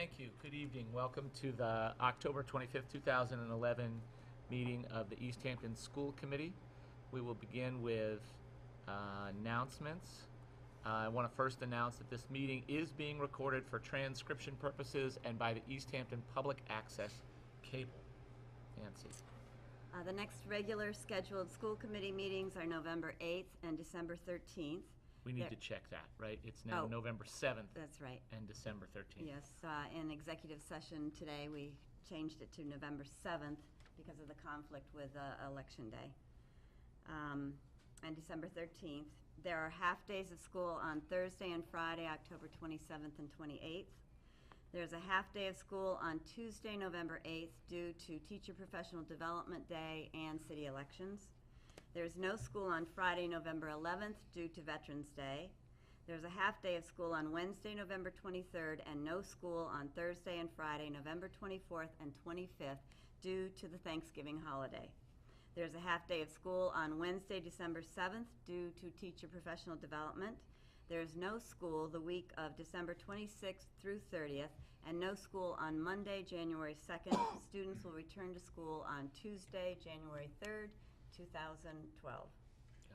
Thank you. Good evening. Welcome to the October 25th, 2011 meeting of the East Hampton School Committee. We will begin with announcements. I want to first announce that this meeting is being recorded for transcription purposes and by the East Hampton Public Access Cable. Nancy. The next regular scheduled school committee meetings are November 8th and December 13th. We need to check that, right? It's now November 7th. That's right. And December 13th. Yes, in executive session today, we changed it to November 7th because of the conflict with Election Day. And December 13th. There are half days of school on Thursday and Friday, October 27th and 28th. There's a half day of school on Tuesday, November 8th, due to Teacher Professional Development Day and city elections. There's no school on Friday, November 11th, due to Veterans Day. There's a half day of school on Wednesday, November 23rd, and no school on Thursday and Friday, November 24th and 25th, due to the Thanksgiving holiday. There's a half day of school on Wednesday, December 7th, due to Teacher Professional Development. There's no school the week of December 26th through 30th, and no school on Monday, January 2nd. Students will return to school on Tuesday, January 3rd, 2012.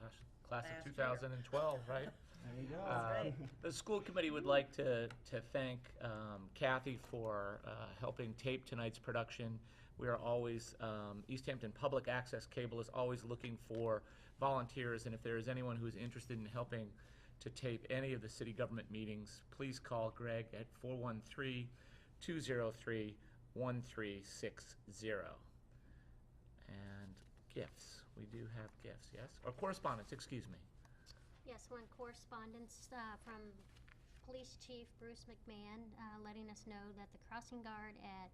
Gosh, class of 2012, right? There you go. Right. The school committee would like to thank Kathy for helping tape tonight's production. We are always, East Hampton Public Access Cable is always looking for volunteers, and if there is anyone who is interested in helping to tape any of the city government meetings, please call Greg at 413-203-1360. And gifts. We do have gifts, yes? Or correspondence, excuse me. Yes, one correspondence from Police Chief Bruce McMahon letting us know that the crossing guard at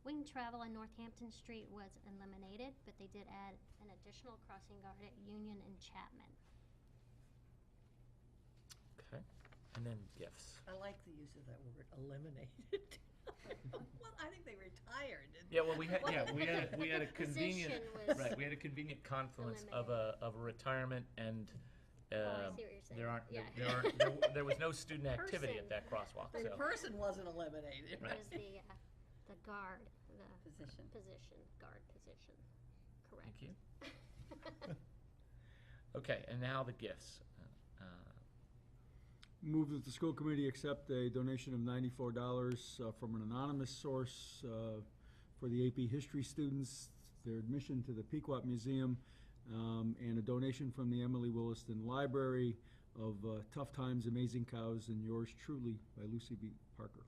Wing Travel on Northampton Street was eliminated, but they did add an additional crossing guard at Union and Chapman. Okay. And then gifts. I like the use of that word, eliminated. Well, I think they retired. Yeah, well, we had a convenient was right. We had a convenient confluence of a retirement and I see what you're saying. there was no student activity at that crosswalk. The So person wasn't eliminated. It was the guard, the Position. guard position. Correct. thank you. Okay, and now the gifts. Move that the school committee accept a donation of $94 from an anonymous source for the AP History students, their admission to the Pequot Museum, and a donation from the Emily Williston Library of Tough Times, Amazing Cows, and Yours Truly by Lucy B. Parker.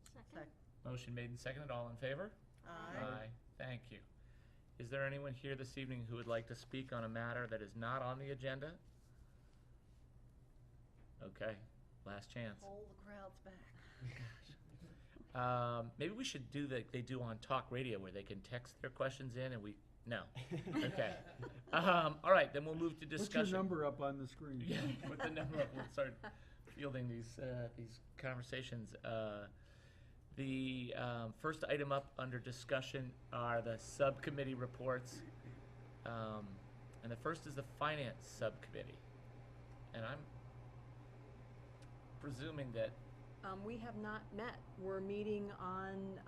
Second. Motion made and seconded. All in favor? Aye. Thank you. Is there anyone here this evening who would like to speak on a matter that is not on the agenda? Okay, last chance. Hold the crowds back. Maybe we should do like they do on talk radio where they can text their questions in and we, no. Okay. All right, then we'll move to discussion. What's your number up on the screen? Yeah, put the number up. We'll start fielding these conversations. The first item up under discussion are the subcommittee reports. And the first is the Finance Subcommittee. And I'm presuming that We have not met. We're meeting on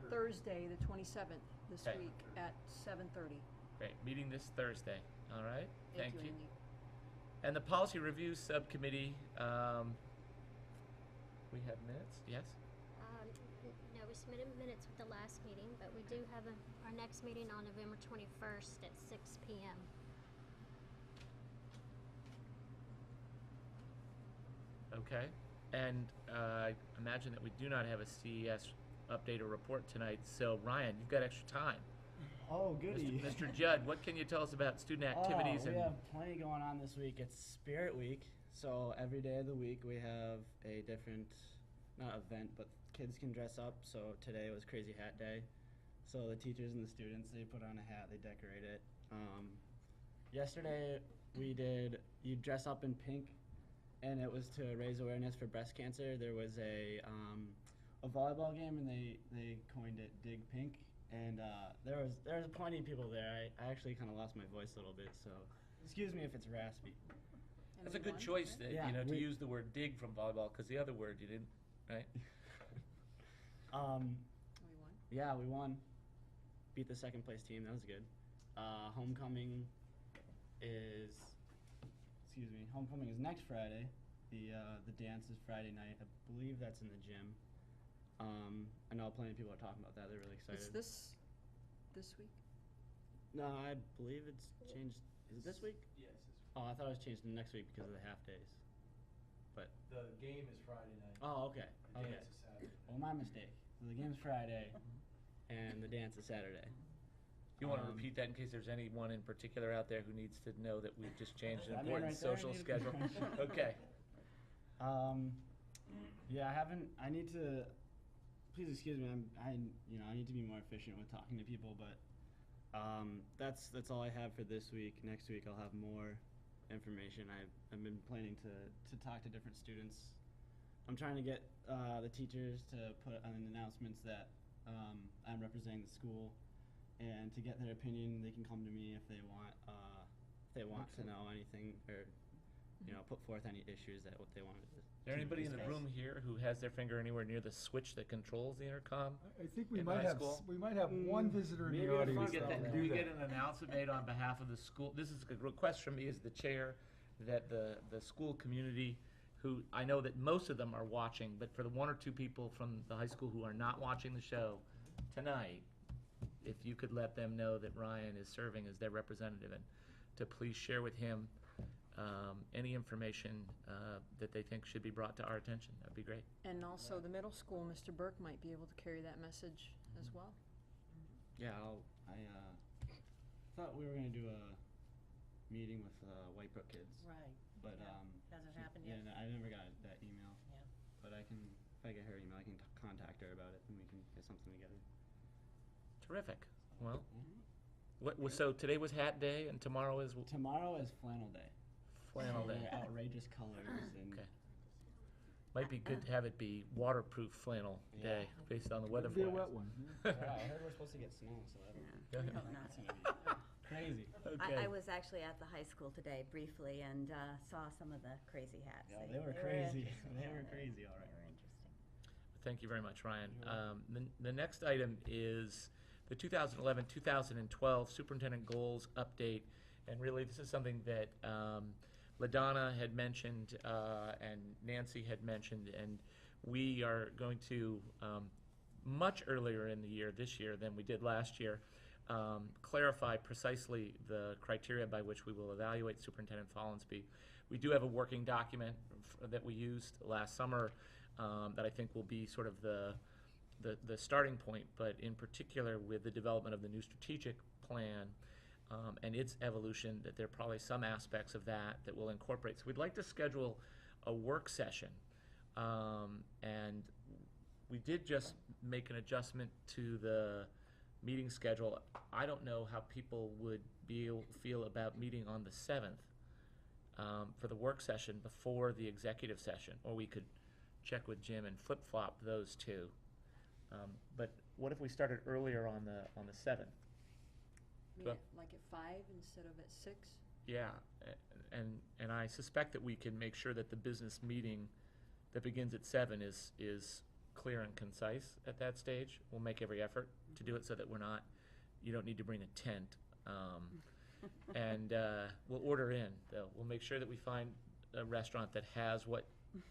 Thursday, the 27th, this Okay. week at 7:30. great, meeting this Thursday. All right, thank you. Andy. And the Policy Review Subcommittee, we have minutes, yes? No, we submitted minutes with the last meeting, but we do have our next meeting on November 21st at 6 p.m. Okay, and I imagine that we do not have a CES update or report tonight, so Ryan, you've got extra time. Oh, goody. Mr. Judd, what can you tell us about student activities? We have plenty going on this week. It's Spirit Week, so every day of the week we have a different, not event, but kids can dress up. So today was Crazy Hat Day. So the teachers and the students, they put on a hat, they decorate it. Yesterday we did, you dress up in pink, and it was to raise awareness for breast cancer. There was a volleyball game, and they coined it Dig Pink. And there was plenty of people there. I actually kind of lost my voice a little bit, so excuse me if it's raspy. That's a we good won, choice, right? that, Yeah, to we- use the word dig from volleyball, because the other word you didn't, right? We won. Yeah, we won. Beat the second place team. That was good. Homecoming is, homecoming is next Friday. The dance is Friday night. I believe that's in the gym. I know plenty of people are talking about that. They're really excited. Is this week? No, I believe it's changed. Is it this week? Yes. Oh, I thought it was changed to next week because of the half days. But The game is Friday night. oh, okay. The Okay. dance is Saturday. Well, my mistake. So the game's Friday, and the dance is Saturday. You want to Um, repeat that in case there's anyone in particular out there who needs to know that we've just changed an That man important right there social needs- schedule? Okay. Yeah, I haven't. I need to. Please excuse me. I need to be more efficient with talking to people, but that's all I have for this week. Next week I'll have more information. I've been planning to talk to different students. I'm trying to get the teachers to put on announcements that I'm representing the school, and to get their opinion, they can come to me if they want. If they want to know anything or put forth any issues that what they wanted to. Is there anybody in the room here who has their finger anywhere near the switch that controls the intercom? I think we In might high have, school? we might have one visitor in maybe the if we audience get that that- will Can we do get that. an announcement made on behalf of the school? This is a request from me as the chair, that the school community, who, I know that most of them are watching, but for the one or two people from the high school who are not watching the show tonight, if you could let them know that Ryan is serving as their representative, and to please share with him any information that they think should be brought to our attention, that'd be great. And also the middle school, Mr. Burke might be able to carry that message as well. Yeah, I thought we were gonna do a meeting with Whitebrook kids, Right. but Hasn't happened yeah, yet. no, I never got that email. Yeah. But if I get her email, I can contact her about it and we can get something together. Terrific. Well, so today was Hat Day and tomorrow is Tomorrow is Flannel Day. Flannel So Day. wear outrageous colors and Okay. Might be good to have it be waterproof flannel Yeah. day, based on the weather It'd be a forecast. wet one. yeah, I heard we're supposed to get snow, so Yeah. Yeah. Hope not. that's gonna be crazy. Okay. I was actually at the high school today briefly and saw some of the crazy hats. Yeah, they were crazy. interesting. They Yeah, were crazy, all right. They were interesting. Thank you very much, Ryan. You're welcome. The next item is the 2011-2012 Superintendent Goals Update. And really, this is something that LaDonna had mentioned and Nancy had mentioned, and we are going to, much earlier in the year, this year, than we did last year, clarify precisely the criteria by which we will evaluate Superintendent Follansbee. We do have a working document that we used last summer that I think will be sort of the starting point, but in particular with the development of the new strategic plan and its evolution, that there are probably some aspects of that we'll incorporate. So we'd like to schedule a work session. And we did just make an adjustment to the meeting schedule. I don't know how people would feel about meeting on the 7th for the work session before the executive session, or we could check with Jim and flip-flop those two. But what if we started earlier on the 7th? Well- Like at 5 instead of at 6? Yeah, and I suspect that we can make sure that the business meeting that begins at 7 is clear and concise at that stage. We'll make every effort to do it so that you don't need to bring a tent. And we'll order in, though. We'll make sure that we find a restaurant that has what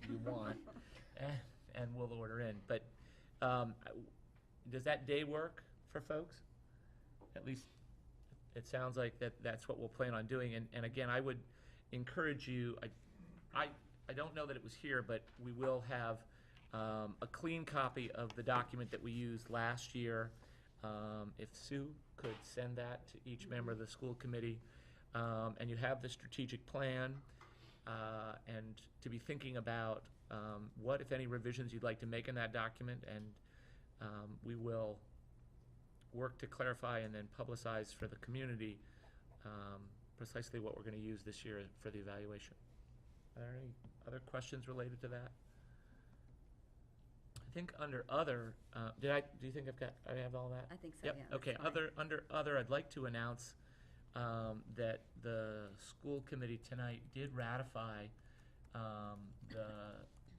you want, and we'll order in. But does that day work for folks? At least it sounds like that's what we'll plan on doing. And again, I would encourage you, I don't know that it was here, but we will have a clean copy of the document that we used last year. If Sue could send that to each member of the school committee. And you have the strategic plan, and to be thinking about what, if any, revisions you'd like to make in that document, and we will work to clarify and then publicize for the community precisely what we're going to use this year for the evaluation. Are there any other questions related to that? I think under other, do you think I have all that? I think so, Yep, yeah. that's okay, fine. under other, I'd like to announce that the school committee tonight did ratify the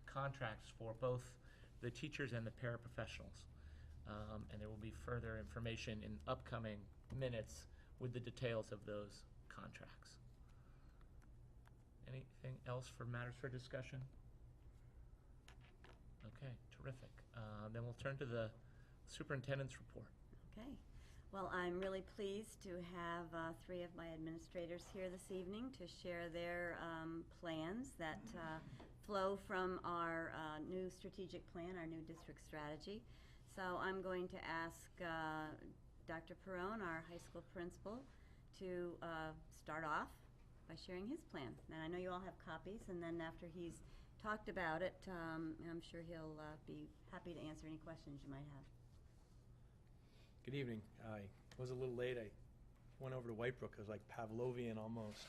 contracts for both the teachers and the paraprofessionals. And there will be further information in upcoming minutes with the details of those contracts. Anything else for matters for discussion? Okay, terrific. Then we'll turn to the superintendent's report. Okay. Well, I'm really pleased to have three of my administrators here this evening to share their plans that flow from our new strategic plan, our new district strategy. So I'm going to ask Dr. Perrone, our high school principal, to start off by sharing his plan. And I know you all have copies, and then after he's talked about it, I'm sure he'll be happy to answer any questions you might have. Good evening. I was a little late. I went over to Whitebrook. It was like Pavlovian almost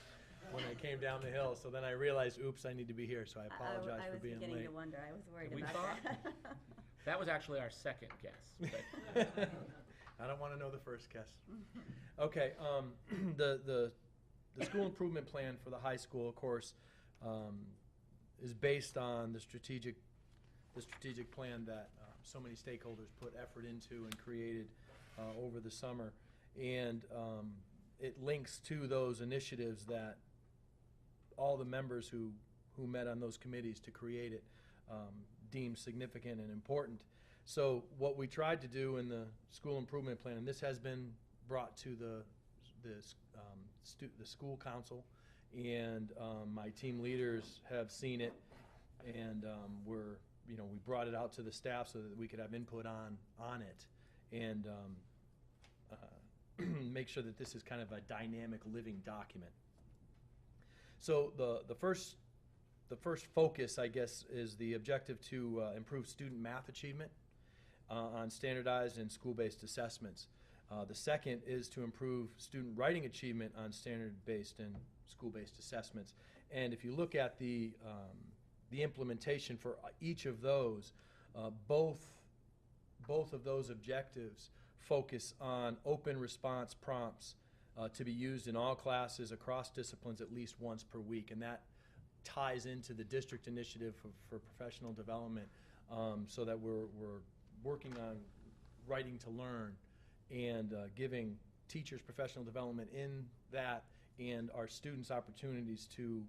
when I came down the hill. So then I realized, oops, I need to be here. So I apologize for being I was beginning late. to wonder. I was worried We about thought- that. That was actually our second guess. But I don't want to know the first guess. Okay. The school improvement plan for the high school, of course, is based on the strategic plan that so many stakeholders put effort into and created over the summer, and it links to those initiatives that all the members who met on those committees to create it deemed significant and important. So what we tried to do in the school improvement plan, and this has been brought to the school council, and my team leaders have seen it, and we brought it out to the staff so that we could have input on it, and make sure that this is kind of a dynamic living document. So the first focus, I guess, is the objective to improve student math achievement on standardized and school-based assessments. The second is to improve student writing achievement on standard-based and school-based assessments. And if you look at the implementation for each of those, both of those objectives focus on open response prompts to be used in all classes across disciplines at least once per week, and that ties into the district initiative for professional development, so that we're working on writing to learn and giving teachers professional development in that, and our students opportunities to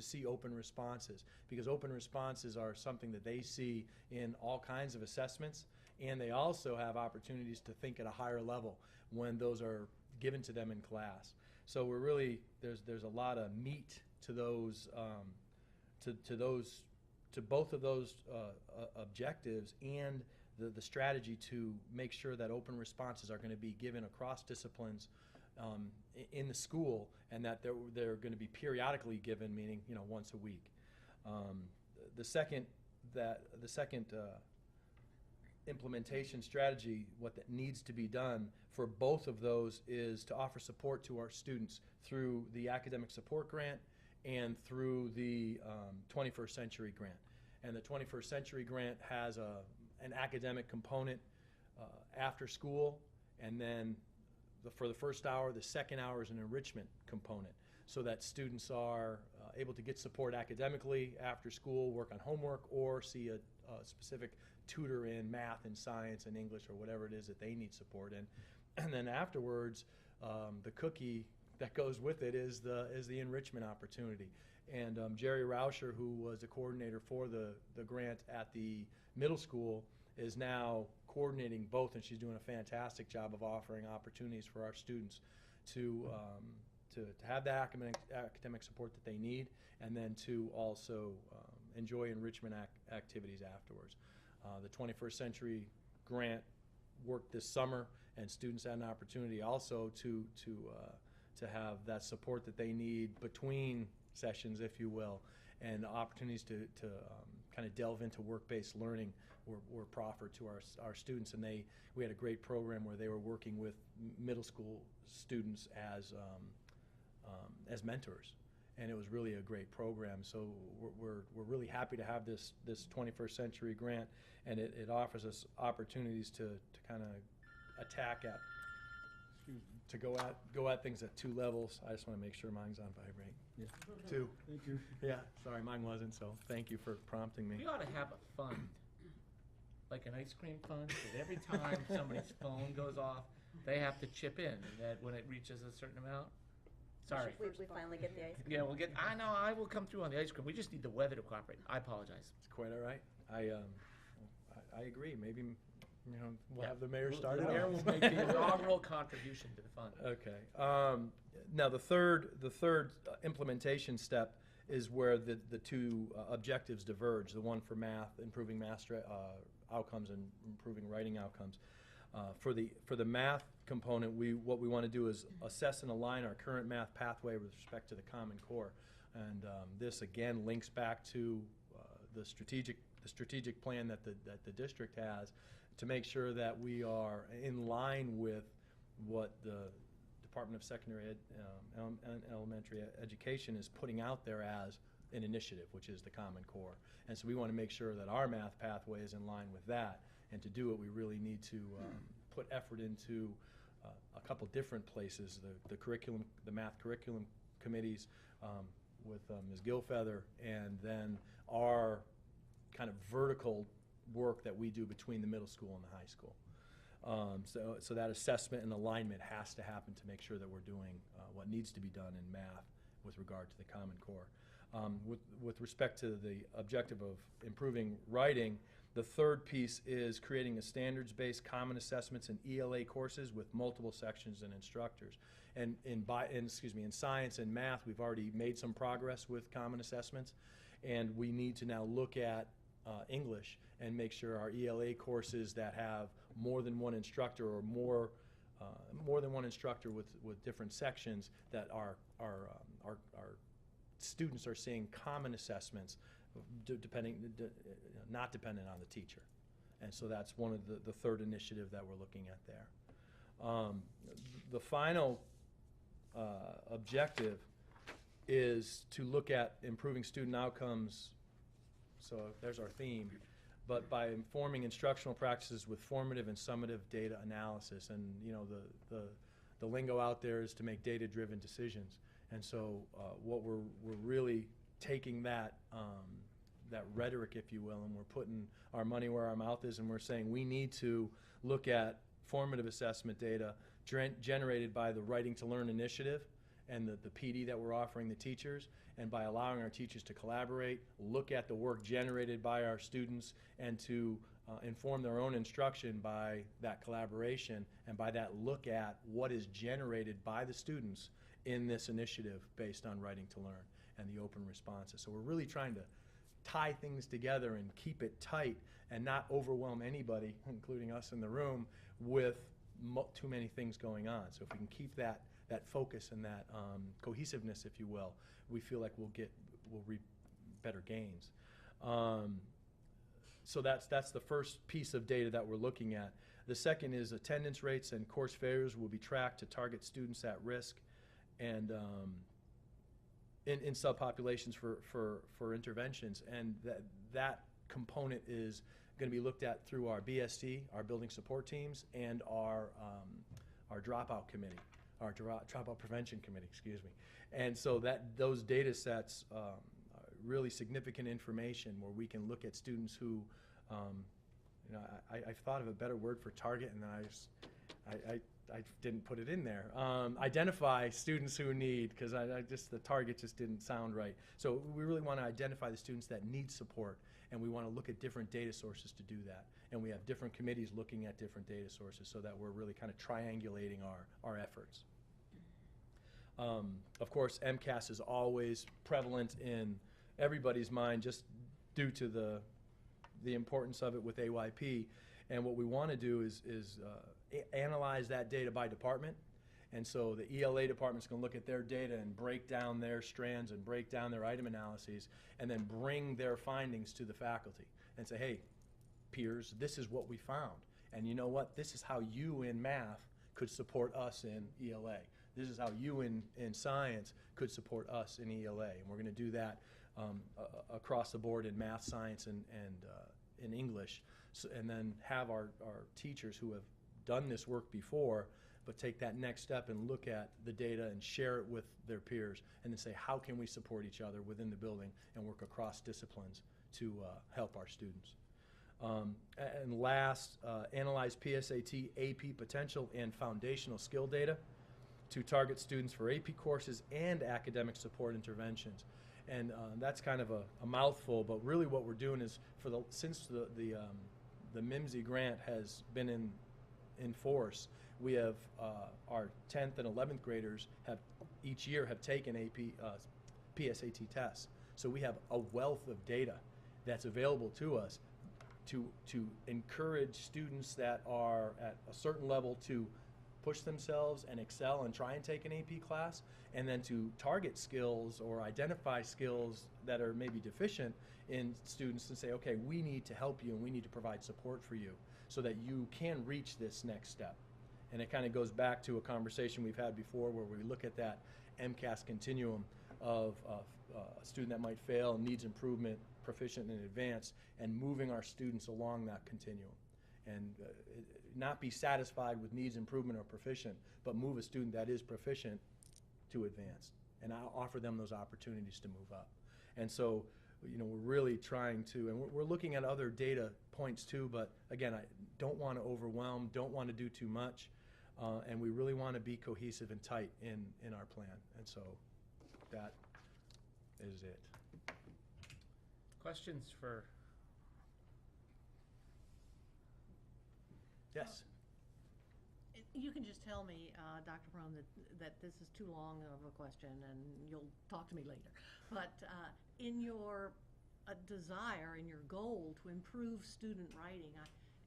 see open responses, because open responses are something that they see in all kinds of assessments, and they also have opportunities to think at a higher level when those are given to them in class. So we're really, there's a lot of meat to those, to both of those objectives, and the strategy to make sure that open responses are going to be given across disciplines in the school, and that they're going to be periodically given, meaning once a week. The second implementation strategy, what that needs to be done for both of those, is to offer support to our students through the academic support grant and through the 21st Century Grant. And the 21st Century Grant has an academic component after school, and then for the first hour, the second hour is an enrichment component, so that students are able to get support academically after school, work on homework, or see a specific tutor in math and science and English or whatever it is that they need support in. And then afterwards, the cookie that goes with it is the enrichment opportunity. And Jerry Rauscher, who was the coordinator for the grant at the middle school, is now coordinating both, and she's doing a fantastic job of offering opportunities for our students to have the academic support that they need, and then to also enjoy enrichment activities afterwards. The 21st Century Grant worked this summer, and students had an opportunity also to have that support that they need between sessions, if you will, and opportunities to kind of delve into work-based learning were proffered to our students. And we had a great program where they were working with middle school students as mentors, and it was really a great program. So we're really happy to have this 21st Century Grant, and it offers us opportunities to kind of attack at to go at things at 2 levels. I just want to make sure mine's on vibrate. Yeah. 2. Thank you. Yeah, sorry, mine wasn't, so thank you for prompting me. We ought to have a fund, like an ice cream fund, that every time somebody's phone goes off, they have to chip in, and that when it reaches a certain amount. Sorry. We finally get the ice cream. Yeah, I know, I will come through on the ice cream. We just need the weather to cooperate. I apologize. It's quite all right. I agree. Maybe, we'll Yeah. have the mayor start it The mayor off. will make the inaugural contribution to the fund. Okay. Now, the third implementation step is where the 2 objectives diverge. The one for math, improving math outcomes and improving writing outcomes. For the math component, what we want to do is assess and align our current math pathway with respect to the Common Core, and this again links back to the strategic plan that the district has to make sure that we are in line with what the Department of Secondary and Elementary Education is putting out there as an initiative, which is the Common Core. And so we want to make sure that our math pathway is in line with that. And to do it, we really need to put effort into a couple different places: the math curriculum committees with Ms. Gilfeather, and then our kind of vertical work that we do between the middle school and the high school. So that assessment and alignment has to happen to make sure that we're doing what needs to be done in math with regard to the Common Core. With respect to the objective of improving writing, the third piece is creating a standards-based common assessments and ELA courses with multiple sections and instructors. And in science and math, we've already made some progress with common assessments, and we need to now look at English and make sure our ELA courses that have more than one instructor or more than one instructor with different sections, that our students are seeing common assessments not dependent on the teacher. And so that's one of the third initiative that we're looking at there. The final objective is to look at improving student outcomes. So there's our theme, but by informing instructional practices with formative and summative data analysis. And the lingo out there is to make data-driven decisions. And so what we're really taking that rhetoric, if you will, and we're putting our money where our mouth is, and we're saying we need to look at formative assessment data generated by the Writing to Learn initiative and the PD that we're offering the teachers, and by allowing our teachers to collaborate, look at the work generated by our students, and to inform their own instruction by that collaboration, and by that look at what is generated by the students in this initiative based on Writing to Learn and the open responses. So we're really trying to tie things together and keep it tight and not overwhelm anybody, including us in the room, with too many things going on. So if we can keep that focus and that cohesiveness, if you will, we feel like we'll reap better gains. So that's the first piece of data that we're looking at. The second is attendance rates and course failures will be tracked to target students at risk and in subpopulations for interventions, and that component is going to be looked at through our BST, our building support teams, and our dropout committee, our dropout prevention committee, excuse me. And so those data sets are really significant information where we can look at students who, I thought of a better word for target, and then I didn't put it in there. Identify students who need, because the target just didn't sound right. So we really want to identify the students that need support, and we want to look at different data sources to do that. And we have different committees looking at different data sources so that we're really kind of triangulating our efforts. Of course, MCAS is always prevalent in everybody's mind just due to the importance of it with AYP. And what we want to do is analyze that data by department. And so the ELA department's going to look at their data and break down their strands and break down their item analyses, and then bring their findings to the faculty and say, hey, peers, this is what we found. And you know what? This is how you in math could support us in ELA. This is how you in science could support us in ELA. And we're going to do that across the board in math, science, and in English. So, and then have our teachers who have done this work before but take that next step and look at the data and share it with their peers, and then say, how can we support each other within the building and work across disciplines to help our students. And last, analyze PSAT, AP potential, and foundational skill data to target students for AP courses and academic support interventions. And that's kind of a mouthful, but really what we're doing is, since the MIMSI grant has been in force, we have our 10th and 11th graders each year have taken AP PSAT tests. So we have a wealth of data that's available to us to encourage students that are at a certain level to push themselves and excel and try and take an AP class, and then to target skills or identify skills that are maybe deficient in students and say, okay, we need to help you and we need to provide support for you so that you can reach this next step. And it kind of goes back to a conversation we've had before where we look at that MCAS continuum of a student that might fail, needs improvement, proficient, and advanced, and moving our students along that continuum. And not be satisfied with needs improvement or proficient, but move a student that is proficient to advanced, and I'll offer them those opportunities to move up. And so, we're really trying to, and we're looking at other data points too, but again, I don't want to overwhelm, don't want to do too much, and we really want to be cohesive and tight in our plan. And so that is it. Questions for? Yes. You can just tell me, Dr. Brown, that this is too long of a question, and you'll talk to me later. But in your desire, in your goal to improve student writing,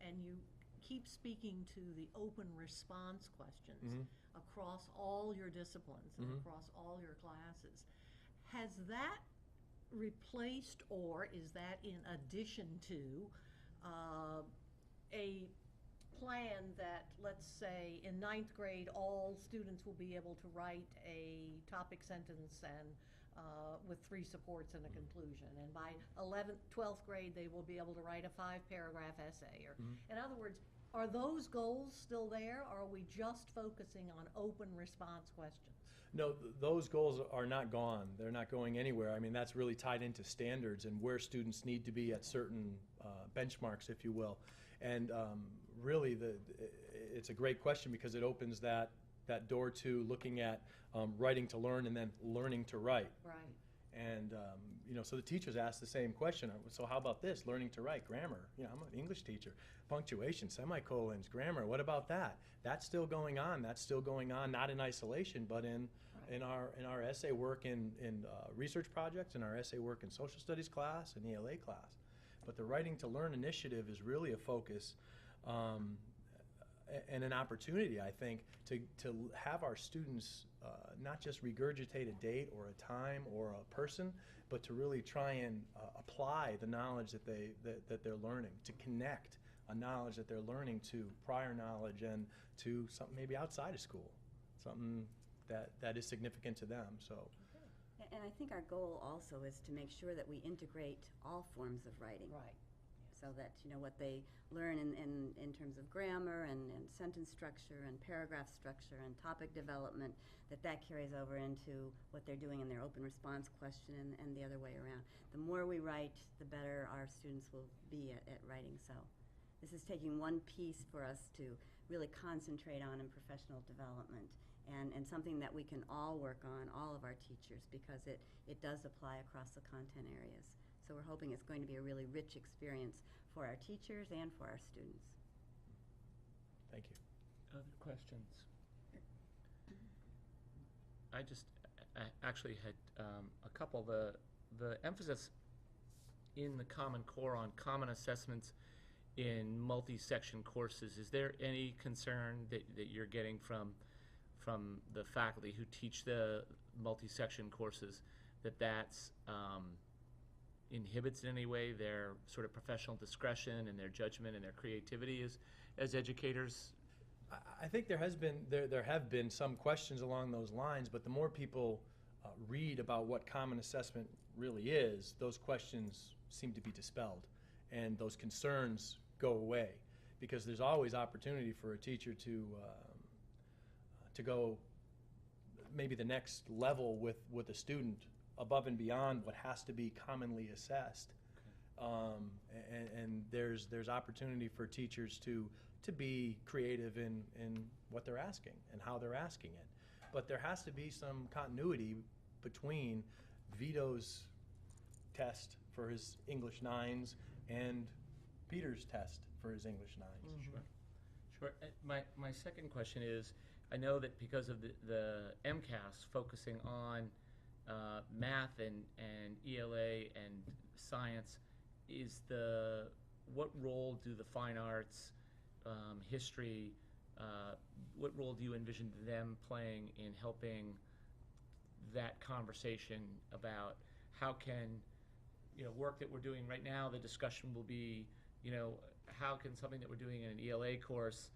and you keep speaking to the open response questions across all your disciplines and across all your classes, has that replaced, or is that in addition to a plan that, let's say, in 9th grade, all students will be able to write a topic sentence and with 3 supports and a conclusion, and by 11th, 12th grade, they will be able to write a 5-paragraph essay? Or, in other words, are those goals still there, or are we just focusing on open response questions? No, those goals are not gone. They're not going anywhere. I mean, that's really tied into standards and where students need to be at certain benchmarks, if you will. And really, it's a great question because it opens that door to looking at writing to learn and then learning to write. Right. And so the teachers ask the same question. So how about this? Learning to write, grammar. I'm an English teacher. Punctuation, semicolons, grammar. What about that? That's still going on. That's still going on, not in isolation, but in our essay work in research projects, in our essay work in social studies class and ELA class. But the Writing to Learn initiative is really a focus and an opportunity, I think, to have our students not just regurgitate a date or a time or a person, but to really try and apply the knowledge that they're learning, to connect a knowledge that they're learning to prior knowledge and to something maybe outside of school, something that is significant to them. So. And I think our goal also is to make sure that we integrate all forms of writing. Right. So that, what they learn in terms of grammar and sentence structure and paragraph structure and topic development, that carries over into what they're doing in their open response question and the other way around. The more we write, the better our students will be at writing. So this is taking one piece for us to really concentrate on in professional development, and something that we can all work on, all of our teachers, because it does apply across the content areas. So we're hoping it's going to be a really rich experience for our teachers and for our students. Thank you. Other questions? I actually had a couple. The emphasis in the Common Core on common assessments in multi-section courses, is there any concern that you're getting from the faculty who teach the multi-section courses that's inhibits in any way their sort of professional discretion and their judgment and their creativity as educators? I think there have been some questions along those lines, but the more people read about what common assessment really is, those questions seem to be dispelled, and those concerns go away, because there's always opportunity for a teacher to to go maybe the next level with a student above and beyond what has to be commonly assessed. And there's opportunity for teachers to be creative in what they're asking and how they're asking it. But there has to be some continuity between Vito's test for his English 9s and Peter's test for his English 9s. Sure. Sure. My second question is, I know that because of the MCAS focusing on math and ELA and science, what role do the fine arts, history, what role do you envision them playing in helping that conversation about how can, work that we're doing right now, the discussion will be, how can something that we're doing in an ELA course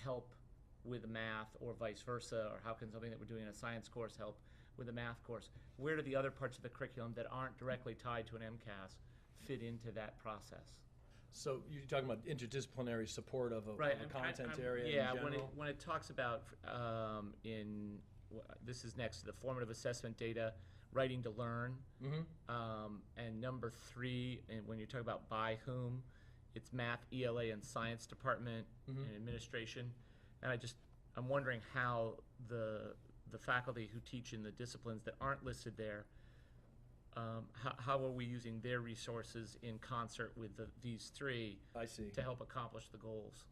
help with math or vice versa, or how can something that we're doing in a science course help with a math course? Where do the other parts of the curriculum that aren't directly tied to an MCAS fit into that process? So you're talking about interdisciplinary support of a content area in Yeah, general? when it talks about, this is next to the formative assessment data, writing to learn, and number 3, and when you talk about by whom, it's math, ELA, and science department and administration. And I'm wondering how the faculty who teach in the disciplines that aren't listed there, how are we using their resources in concert with these 3 I see. to help accomplish the goals?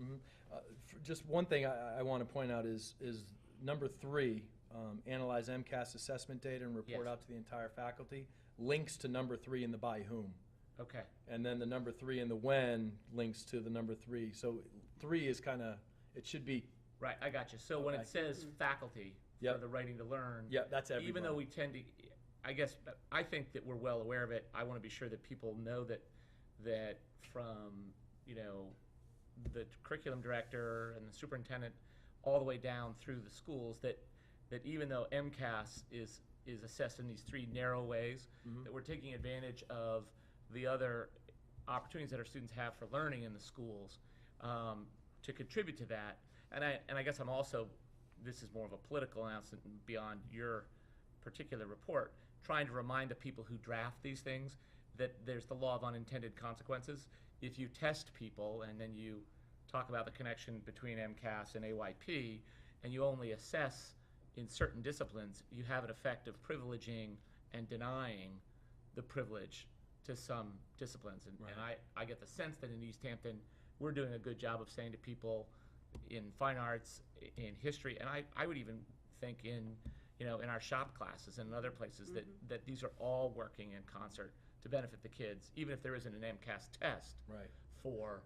Just one thing I want to point out is number 3, analyze MCAS assessment data and report Yes. out to the entire faculty, links to number 3 in the by whom. Okay. And then the number 3 in the when links to the number 3. So 3 is kind of, it should be, Right, I got you. So when Okay. it says faculty for Yep. the writing to learn, yeah, that's everybody. even though we tend to, I think that we're well aware of it. I want to be sure that people know that from, the curriculum director and the superintendent all the way down through the schools, that even though MCAS is assessed in these 3 narrow ways, that we're taking advantage of the other opportunities that our students have for learning in the schools to contribute to that. And I guess I'm also, this is more of a political announcement beyond your particular report, trying to remind the people who draft these things that there's the law of unintended consequences. If you test people and then you talk about the connection between MCAS and AYP, and you only assess in certain disciplines, you have an effect of privileging and denying the privilege to some disciplines. And I get the sense that in East Hampton, we're doing a good job of saying to people in fine arts, in history, and I would even think in our shop classes and in other places that these are all working in concert to benefit the kids, even if there isn't an MCAS test Right. for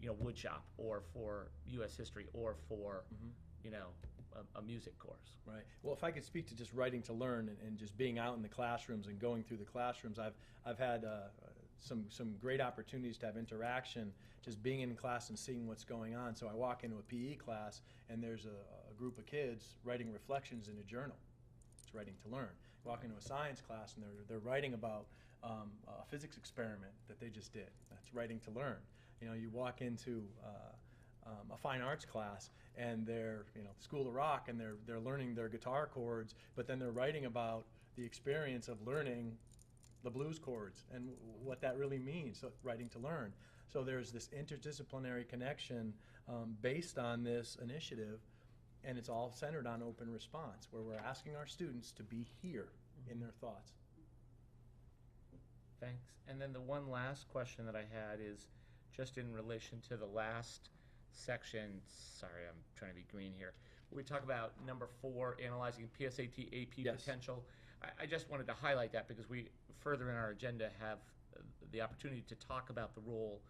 woodshop or for U.S. history or for a music course. Right. Well, if I could speak to just writing to learn and just being out in the classrooms and going through the classrooms, I've had some great opportunities to have interaction, just being in class and seeing what's going on. So I walk into a PE class and there's a group of kids writing reflections in a journal. It's writing to learn. Walk into a science class and they're writing about a physics experiment that they just did. That's writing to learn. You walk into a fine arts class and they're School of Rock and they're learning their guitar chords, but then they're writing about the experience of learning the blues chords and what that really means. So writing to learn. So there's this interdisciplinary connection based on this initiative, and it's all centered on open response, where we're asking our students to be here in their thoughts. Thanks. And then the one last question that I had is just in relation to the last section. Sorry, I'm trying to be green here. We talk about number 4, analyzing PSAT AP Yes. potential. I just wanted to highlight that because we further in our agenda have the opportunity to talk about the role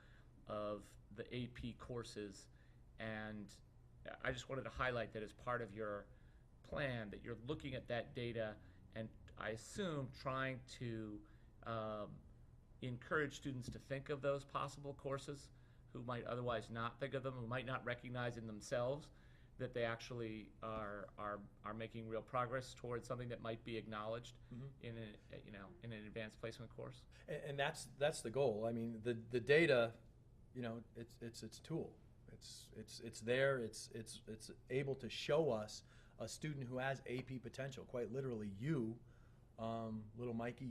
of the AP courses, and I just wanted to highlight that as part of your plan, that you're looking at that data and I assume trying to encourage students to think of those possible courses who might otherwise not think of them, who might not recognize in themselves that they actually are making real progress towards something that might be acknowledged in an advanced placement course. And that's the goal. I mean, the data, it's a tool. It's there. It's able to show us a student who has AP potential. Quite literally, you, little Mikey,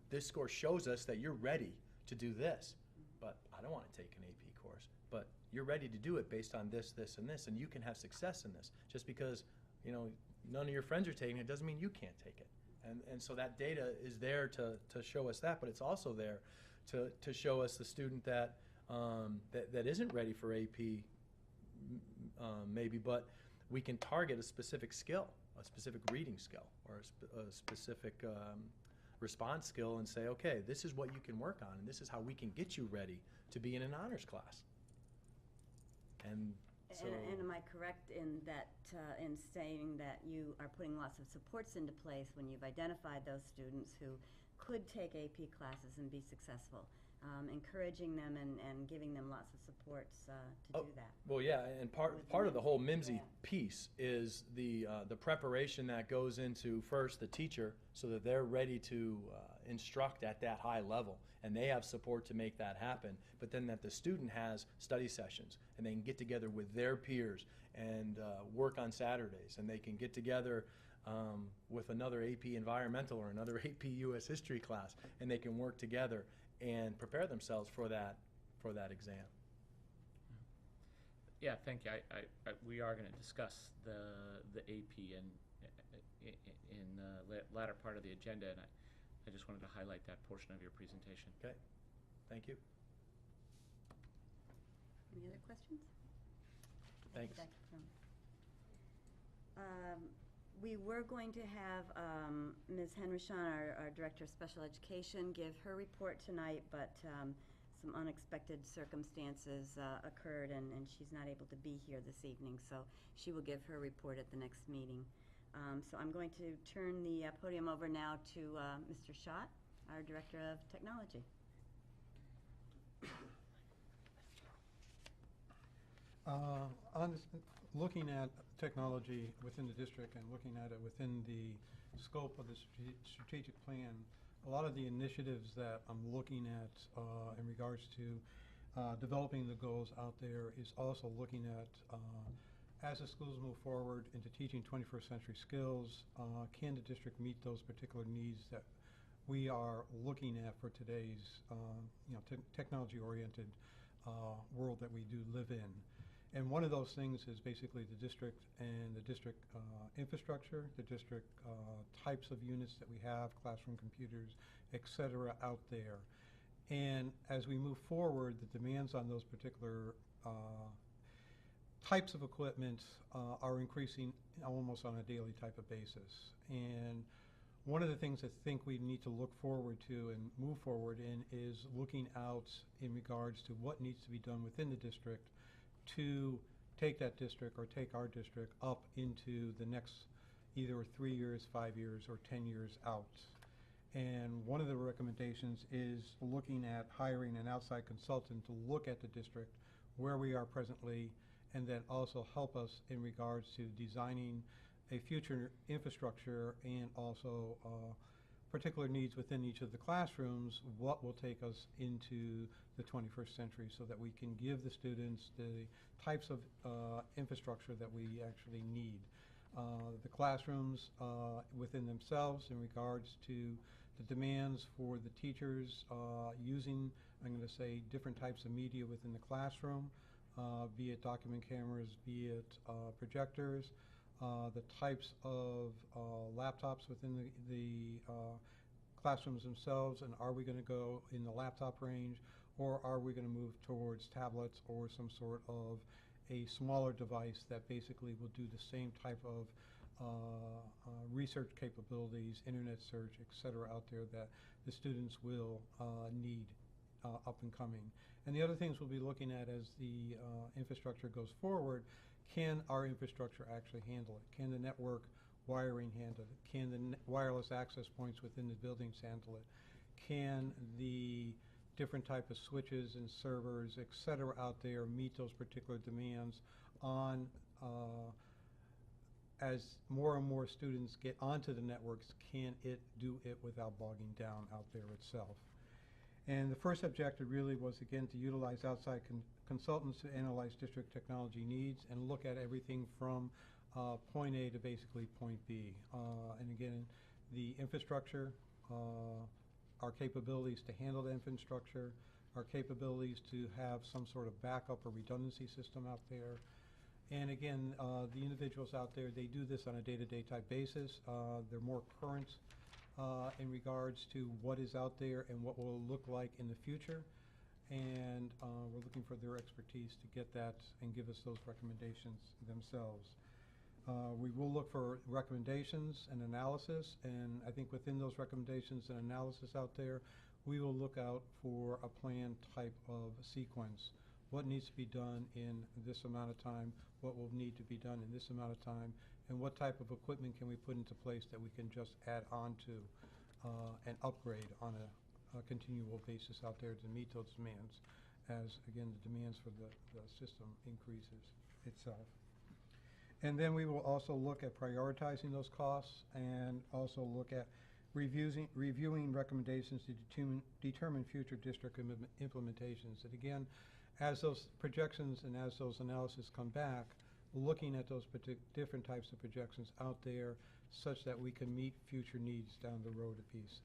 this score shows us that you're ready to do this. But I don't want to take an AP course. But you're ready to do it based on this, this, and this, and you can have success in this. Just because, you know, none of your friends are taking it doesn't mean you can't take it. And so that data is there to show us that, but it's also there to show us the student that that isn't ready for AP, maybe, but we can target a specific skill, a specific reading skill, or a specific response skill, and say, okay, this is what you can work on, and this is how we can get you ready to be in an honors class. And so, And am I correct in that, in saying that you are putting lots of supports into place when you've identified those students who could take AP classes and be successful? Encouraging them and giving them lots of supports to do that. well, yeah, and part of the whole MIMSI piece is the preparation that goes into, first, the teacher, so that they're ready to instruct at that high level, and they have support to make that happen, but then that the student has study sessions, and they can get together with their peers and work on Saturdays, and they can get together with another AP Environmental or another AP US History class, and they can work together and prepare themselves for that exam. Yeah, thank you. We are going to discuss the AP in the latter part of the agenda, and I just wanted to highlight that portion of your presentation. Okay, thank you. Any other questions? Thanks. Thank you, Dr. Crum. We were going to have Ms. Henrichon, our Director of Special Education, give her report tonight, but some unexpected circumstances occurred, and she's not able to be here this evening, so she will give her report at the next meeting. So I'm going to turn the podium over now to Mr. Schott, our Director of Technology. Looking at technology within the district and looking at it within the scope of the strategic plan, a lot of the initiatives that I'm looking at in regards to developing the goals out there is also looking at, as the schools move forward into teaching 21st century skills, can the district meet those particular needs that we are looking at for today's technology-oriented world that we do live in. And one of those things is basically the district and the district infrastructure, the district types of units that we have, classroom computers, et cetera, out there. And as we move forward, the demands on those particular types of equipment are increasing almost on a daily type of basis. And one of the things I think we need to look forward to and move forward in is looking out in regards to what needs to be done within the district to take that district or take our district up into the next either 3 years, 5 years, or 10 years out. And one of the recommendations is looking at hiring an outside consultant to look at the district, where we are presently, and then also help us in regards to designing a future infrastructure and also particular needs within each of the classrooms, what will take us into the 21st century so that we can give the students the types of infrastructure that we actually need. The classrooms within themselves in regards to the demands for the teachers using, I'm going to say, different types of media within the classroom, be it document cameras, be it projectors, the types of laptops within the classrooms themselves, and are we going to go in the laptop range, or are we going to move towards tablets or some sort of a smaller device that basically will do the same type of research capabilities, internet search, et cetera, out there that the students will need up and coming. And the other things we'll be looking at as the infrastructure goes forward, can our infrastructure actually handle it? Can the network wiring handle it? Can the wireless access points within the buildings handle it? Can the different type of switches and servers, et cetera, out there meet those particular demands on as more and more students get onto the networks, can it do it without bogging down out there itself? And the first objective really was, again, to utilize outside consultants to analyze district technology needs and look at everything from point A to basically point B. And again, the infrastructure, our capabilities to handle the infrastructure, our capabilities to have some sort of backup or redundancy system out there. And again, the individuals out there, they do this on a day-to-day type basis. They're more current in regards to what is out there and what will look like in the future. And we're looking for their expertise to get that and give us those recommendations themselves. We will look for recommendations and analysis, and I think within those recommendations and analysis out there, we will look out for a plan type of sequence. What needs to be done in this amount of time, what will need to be done in this amount of time, and what type of equipment can we put into place that we can just add on to and upgrade on a continual basis out there to meet those demands as, again, the demands for the system increases itself. And then we will also look at prioritizing those costs and also look at reviewing recommendations to determine future district implementations. And again, as those projections and as those analyses come back, looking at those different types of projections out there such that we can meet future needs down the road a piece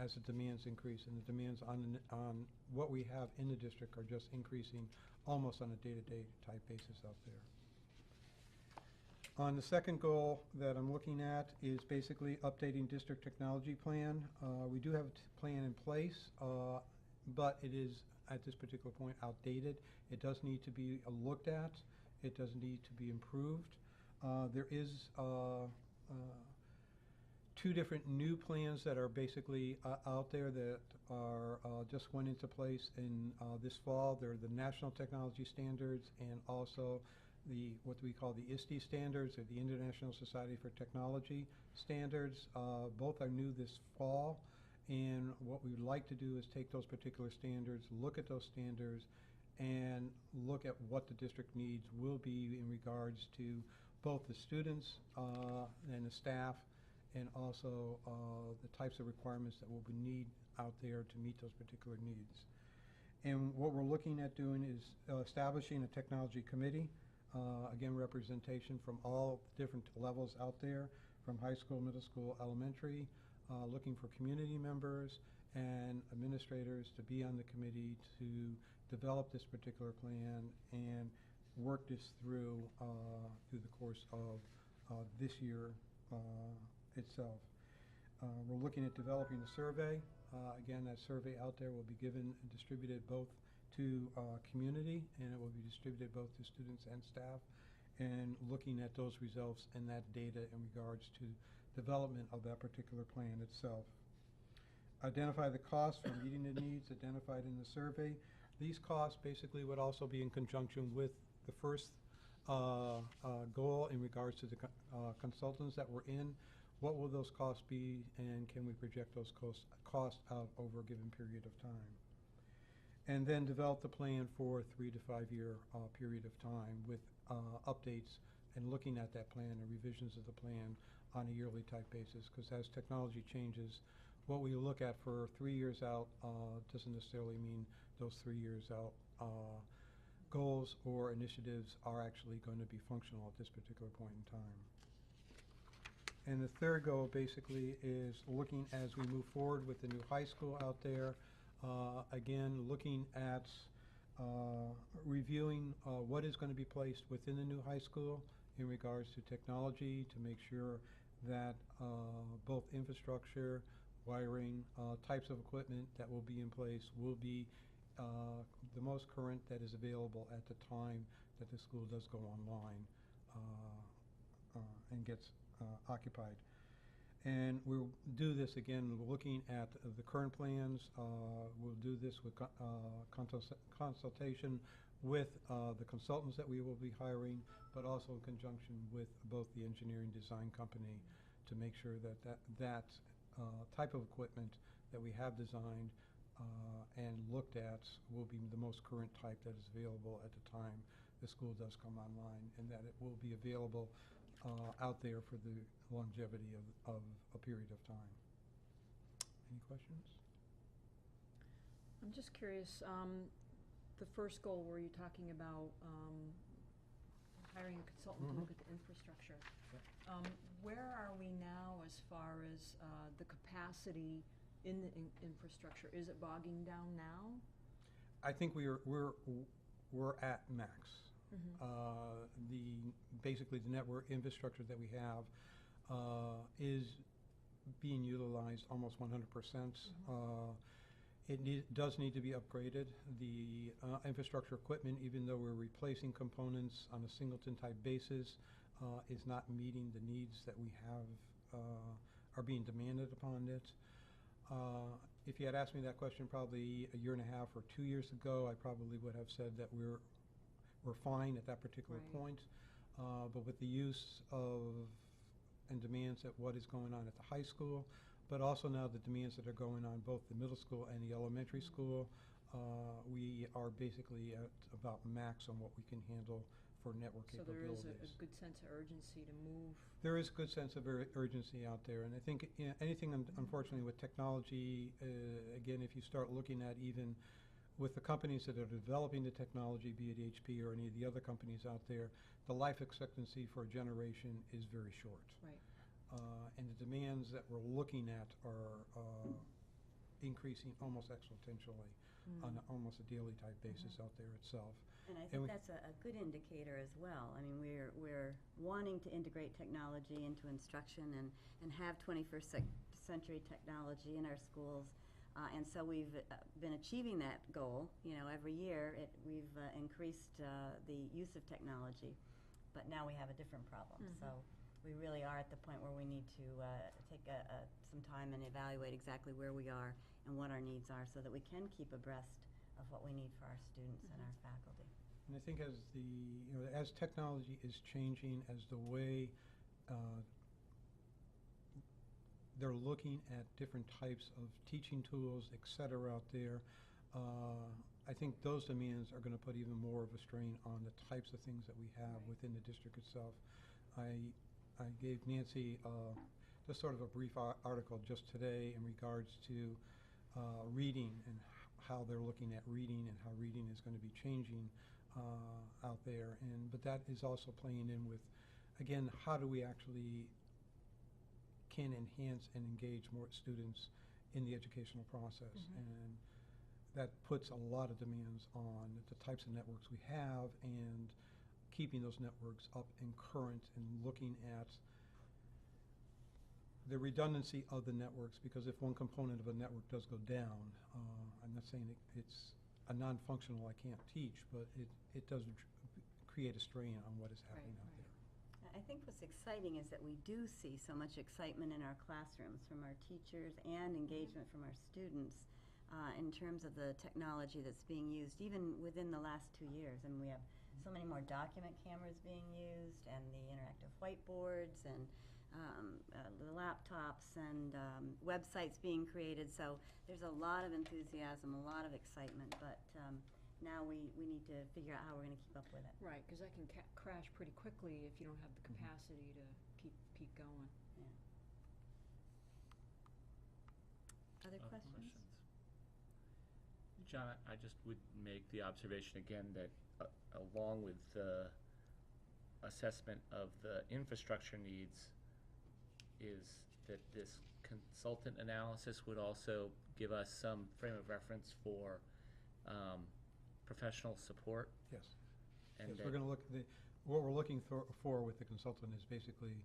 as the demands increase. And the demands on what we have in the district are just increasing almost on a day-to-day type basis out there. On the second goal that I'm looking at is basically updating district technology plan. We do have a plan in place, but it is at this particular point outdated. It does need to be looked at. It does need to be improved. There is two different new plans that are basically out there that are just went into place in this fall. They're the National Technology Standards and also what we call the ISTE standards, or the International Society for Technology standards. Both are new this fall, and what we would like to do is take those particular standards, look at those standards, and look at what the district needs will be in regards to both the students and the staff, and also the types of requirements that we'll need out there to meet those particular needs. And what we're looking at doing is establishing a technology committee. Again, representation from all different levels out there, from high school, middle school, elementary, looking for community members and administrators to be on the committee to develop this particular plan and work this through the course of this year itself. We're looking at developing a survey. Again, that survey out there will be given and distributed both to community, and it will be distributed both to students and staff, and looking at those results and that data in regards to development of that particular plan itself. Identify the costs for meeting the needs identified in the survey. These costs basically would also be in conjunction with the first goal in regards to the consultants that were in. What will those costs be, and can we project those costs out over a given period of time? And then develop the plan for a 3 to 5 year period of time with updates and looking at that plan and revisions of the plan on a yearly type basis, because as technology changes, what we look at for 3 years out doesn't necessarily mean those 3 years out goals or initiatives are actually going to be functional at this particular point in time. And the third goal basically is looking as we move forward with the new high school out there. Again, looking at reviewing what is going to be placed within the new high school in regards to technology to make sure that both infrastructure, wiring, types of equipment that will be in place will be the most current that is available at the time that the school does go online and gets occupied. And we'll do this again looking at the current plans. We'll do this with consultation with the consultants that we will be hiring, but also in conjunction with both the engineering design company to make sure that that type of equipment that we have designed and looked at will be the most current type that is available at the time the school does come online, and that it will be available out there for the longevity of a period of time. Any questions? I'm just curious, The first goal, were you talking about hiring a consultant to look at the infrastructure? Where are we now as far as the capacity in the infrastructure? Is it bogging down now? I think we're at max. Basically the network infrastructure that we have is being utilized almost 100%. It does need to be upgraded. The infrastructure equipment, even though we're replacing components on a singleton type basis, is not meeting the needs that we have, are being demanded upon it. If you had asked me that question probably a year and a half or 2 years ago, I probably would have said that we're fine at that particular Right. point. But with the use of and demands at what is going on at the high school, but also now the demands that are going on both the middle school and the elementary school, we are basically at about max on what we can handle for network So there is capabilities. a good sense of urgency to move. There is a good sense of urgency out there, and I think anything, unfortunately, with technology, again, if you start looking at even with the companies that are developing the technology, be it HP or any of the other companies out there, the life expectancy for a generation is very short. Right. And the demands that we're looking at are increasing almost exponentially on almost a daily type basis out there itself. And I And think we- that's a good indicator as well. I mean, we're wanting to integrate technology into instruction and have 21st century technology in our schools. And so we've been achieving that goal. You know, every year we've increased the use of technology, but now we have a different problem. So we really are at the point where we need to take some time and evaluate exactly where we are and what our needs are so that we can keep abreast of what we need for our students and our faculty. And I think as technology is changing, as the way they're looking at different types of teaching tools, et cetera, out there, I think those demands are going to put even more of a strain on the types of things that we have within the district itself. I gave Nancy just sort of a brief article just today in regards to reading and how they're looking at reading and how reading is going to be changing out there. But that is also playing in with, again, how do we actually can enhance and engage more students in the educational process. And that puts a lot of demands on the types of networks we have and keeping those networks up and current and looking at the redundancy of the networks, because if one component of a network does go down, I'm not saying it's a non-functional I can't teach, but it does create a strain on what is happening out there. I think what's exciting is that we do see so much excitement in our classrooms from our teachers and engagement from our students in terms of the technology that's being used, even within the last 2 years. I mean, we have so many more document cameras being used, and the interactive whiteboards, and the laptops, and websites being created. So there's a lot of enthusiasm, a lot of excitement, but now we need to figure out how we're going to keep up with it. Right, because that can crash pretty quickly if you don't have the capacity to keep going. Other questions? John, I just would make the observation again that along with the assessment of the infrastructure needs is that this consultant analysis would also give us some frame of reference for professional support. Yes. And Yes, that- we're going to look at what we're looking for with the consultant is basically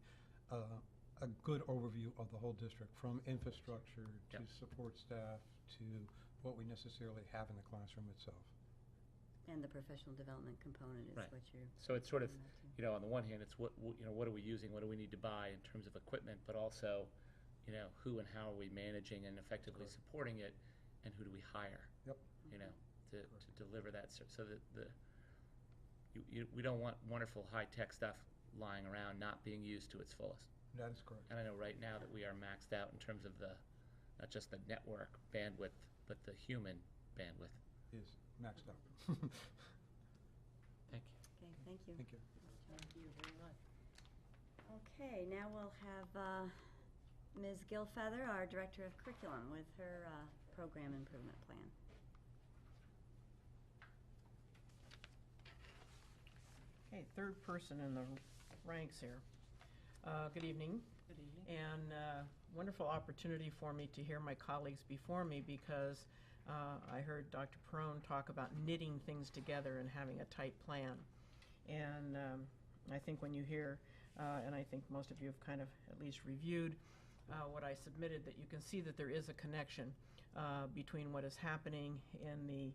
a good overview of the whole district, from infrastructure to Yep. support staff to what we necessarily have in the classroom itself. And the professional development component is Right. what you're. So it's sort of, looking at too. you know, on the one hand, it's what are we using, what do we need to buy in terms of equipment, but also, you know, who and how are we managing and effectively Correct. supporting it, and who do we hire? Yep. You know, to deliver that, so that we don't want wonderful high-tech stuff lying around not being used to its fullest. That is correct. And I know right now that we are maxed out in terms of not just the network bandwidth, but the human bandwidth. Is maxed out. Thank you. Okay, thank you. Thank you. Thank you very much. Okay, now we'll have Ms. Gilfeather, our Director of Curriculum, with her program improvement plan. Okay, third person in the ranks here. Good evening. Good evening. And wonderful opportunity for me to hear my colleagues before me because I heard Dr. Perone talk about knitting things together and having a tight plan. And I think when you hear, and I think most of you have kind of at least reviewed what I submitted, that you can see that there is a connection between what is happening in the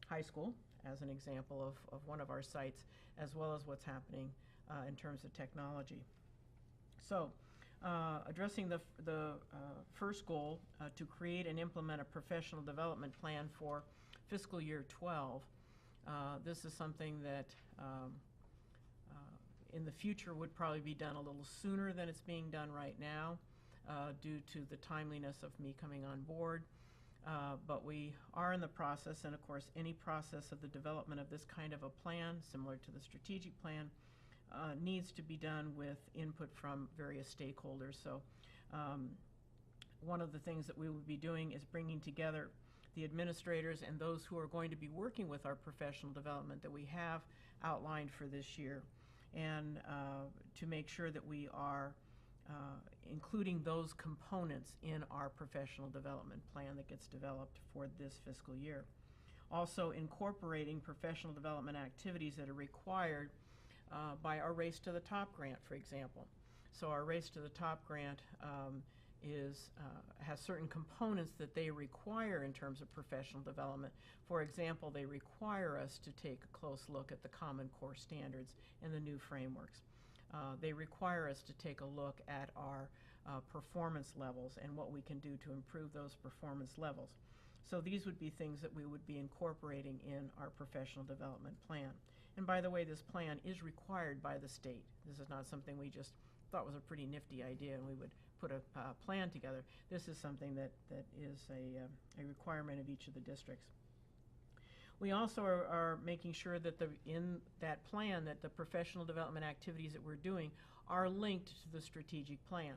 high school, as an example of one of our sites, as well as what's happening in terms of technology. So, addressing the first goal, to create and implement a professional development plan for fiscal year 12. This is something that in the future would probably be done a little sooner than it's being done right now due to the timeliness of me coming on board. But we are in the process, and of course any process of the development of this kind of a plan, similar to the strategic plan, needs to be done with input from various stakeholders. So one of the things that we will be doing is bringing together the administrators and those who are going to be working with our professional development that we have outlined for this year, and to make sure that we are including those components in our professional development plan that gets developed for this fiscal year. Also incorporating professional development activities that are required by our Race to the Top grant, for example. So our Race to the Top grant has certain components that they require in terms of professional development. For example, they require us to take a close look at the Common Core standards and the new frameworks. They require us to take a look at our performance levels and what we can do to improve those performance levels. So these would be things that we would be incorporating in our professional development plan. And by the way, this plan is required by the state. This is not something we just thought was a pretty nifty idea and we would put a plan together. This is something that is a requirement of each of the districts. We also are making sure that in that plan that the professional development activities that we're doing are linked to the strategic plan.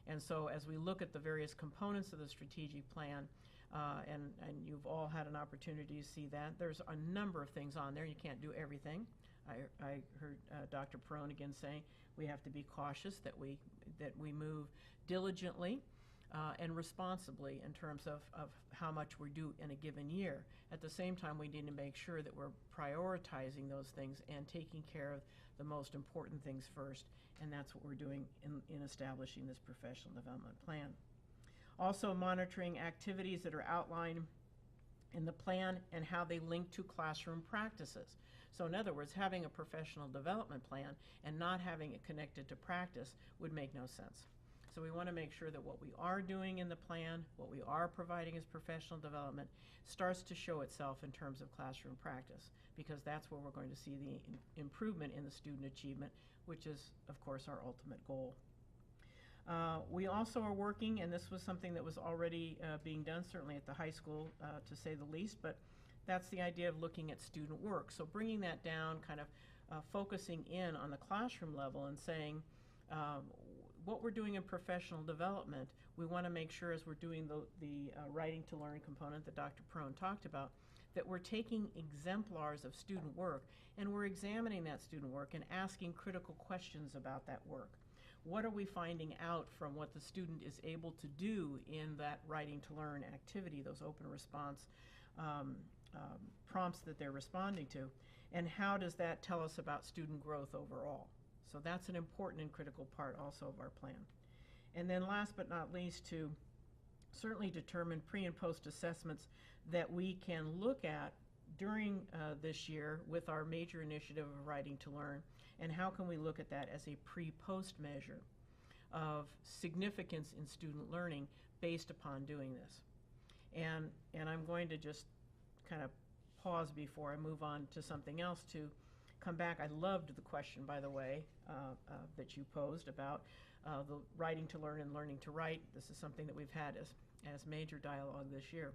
And so as we look at the various components of the strategic plan, and you've all had an opportunity to see that, there's a number of things on there. You can't do everything. I heard Dr. Perone again saying we have to be cautious that we move diligently and responsibly in terms of how much we do in a given year. At the same time, we need to make sure that we're prioritizing those things and taking care of the most important things first, and that's what we're doing in establishing this professional development plan. Also monitoring activities that are outlined in the plan and how they link to classroom practices. So in other words, having a professional development plan and not having it connected to practice would make no sense. So we want to make sure that what we are doing in the plan, what we are providing as professional development, starts to show itself in terms of classroom practice, because that's where we're going to see the improvement in the student achievement, which is, of course, our ultimate goal. We also are working, and this was something that was already being done, certainly at the high school, to say the least, but that's the idea of looking at student work. So bringing that down, kind of focusing in on the classroom level and saying, what we're doing in professional development, we want to make sure as we're doing the writing to learn component that Dr. Perone talked about, that we're taking exemplars of student work and we're examining that student work and asking critical questions about that work. What are we finding out from what the student is able to do in that writing to learn activity, those open response prompts that they're responding to, and how does that tell us about student growth overall? So that's an important and critical part also of our plan. And then last but not least, to certainly determine pre and post assessments that we can look at during this year with our major initiative of Writing to Learn, and how can we look at that as a pre-post measure of significance in student learning based upon doing this. And I'm going to just kind of pause before I move on to something else to come back. I loved the question, by the way, that you posed about the Writing to Learn and Learning to Write. This is something that we've had as major dialogue this year.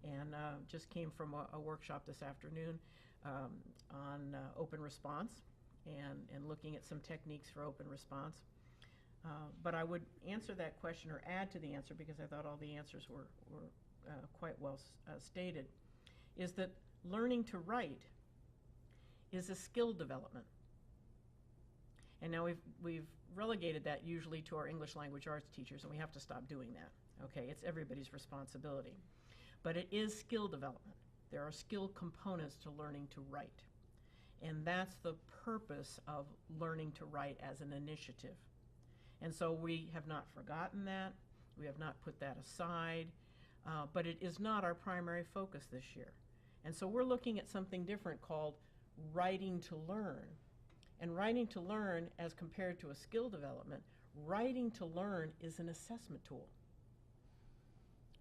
And just came from a workshop this afternoon on open response and looking at some techniques for open response. But I would answer that question or add to the answer, because I thought all the answers were quite well stated, is that learning to write is a skill development. And now we've relegated that usually to our English language arts teachers, and we have to stop doing that. Okay, it's everybody's responsibility. But it is skill development. There are skill components to learning to write. And that's the purpose of learning to write as an initiative. And so we have not forgotten that. We have not put that aside. But it is not our primary focus this year. And so we're looking at something different called writing to learn. And writing to learn, as compared to a skill development, writing to learn is an assessment tool.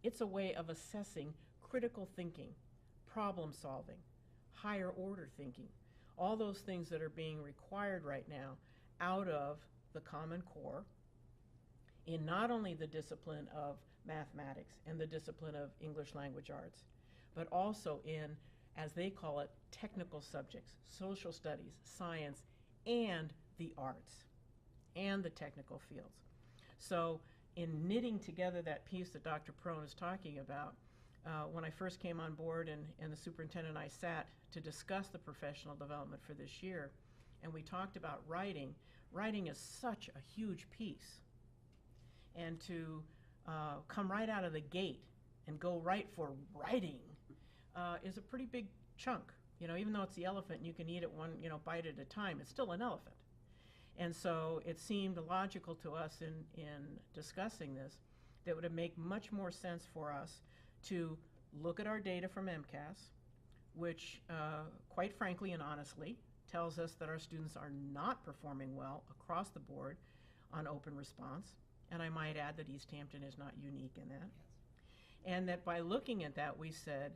It's a way of assessing critical thinking, problem solving, higher order thinking, all those things that are being required right now out of the Common Core in not only the discipline of mathematics and the discipline of English language arts, but also in, as they call it, technical subjects, social studies, science, and the arts, and the technical fields. So in knitting together that piece that Dr. Perone is talking about, when I first came on board and the superintendent and I sat to discuss the professional development for this year, and we talked about writing, writing is such a huge piece. And to come right out of the gate and go right for writing is a pretty big chunk. You know, even though it's the elephant and you can eat it one, bite at a time, it's still an elephant. And so it seemed logical to us in discussing this that it would make much more sense for us to look at our data from MCAS, which quite frankly and honestly tells us that our students are not performing well across the board on open response. And I might add that East Hampton is not unique in that. Yes. And that by looking at that, we said,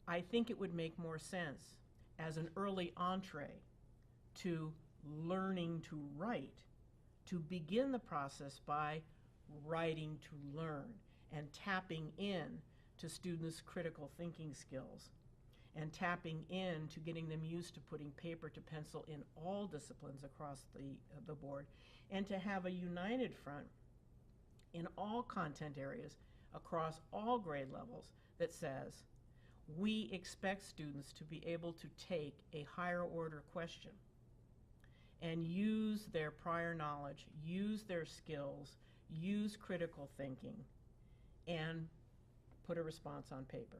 I think it would make more sense as an early entree to learning to write, to begin the process by writing to learn and tapping in to students' critical thinking skills and tapping in to getting them used to putting paper to pencil in all disciplines across the board, and to have a united front in all content areas across all grade levels that says, we expect students to be able to take a higher order question and use their prior knowledge, use their skills, use critical thinking, and put a response on paper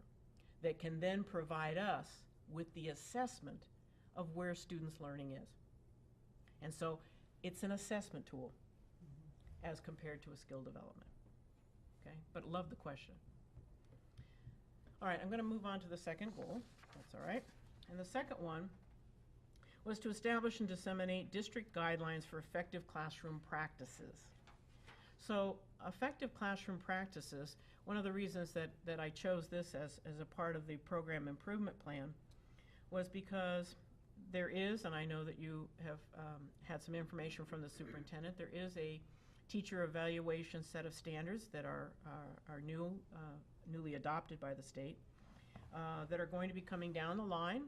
that can then provide us with the assessment of where students' learning is. And so it's an assessment tool as compared to a skill development. Okay, but love the question. All right, I'm going to move on to the second goal. That's all right. And the second one was to establish and disseminate district guidelines for effective classroom practices. So effective classroom practices, one of the reasons that I chose this as a part of the program improvement plan was because there is, and I know that you have had some information from the superintendent, there is a teacher evaluation set of standards that are newly adopted by the state that are going to be coming down the line.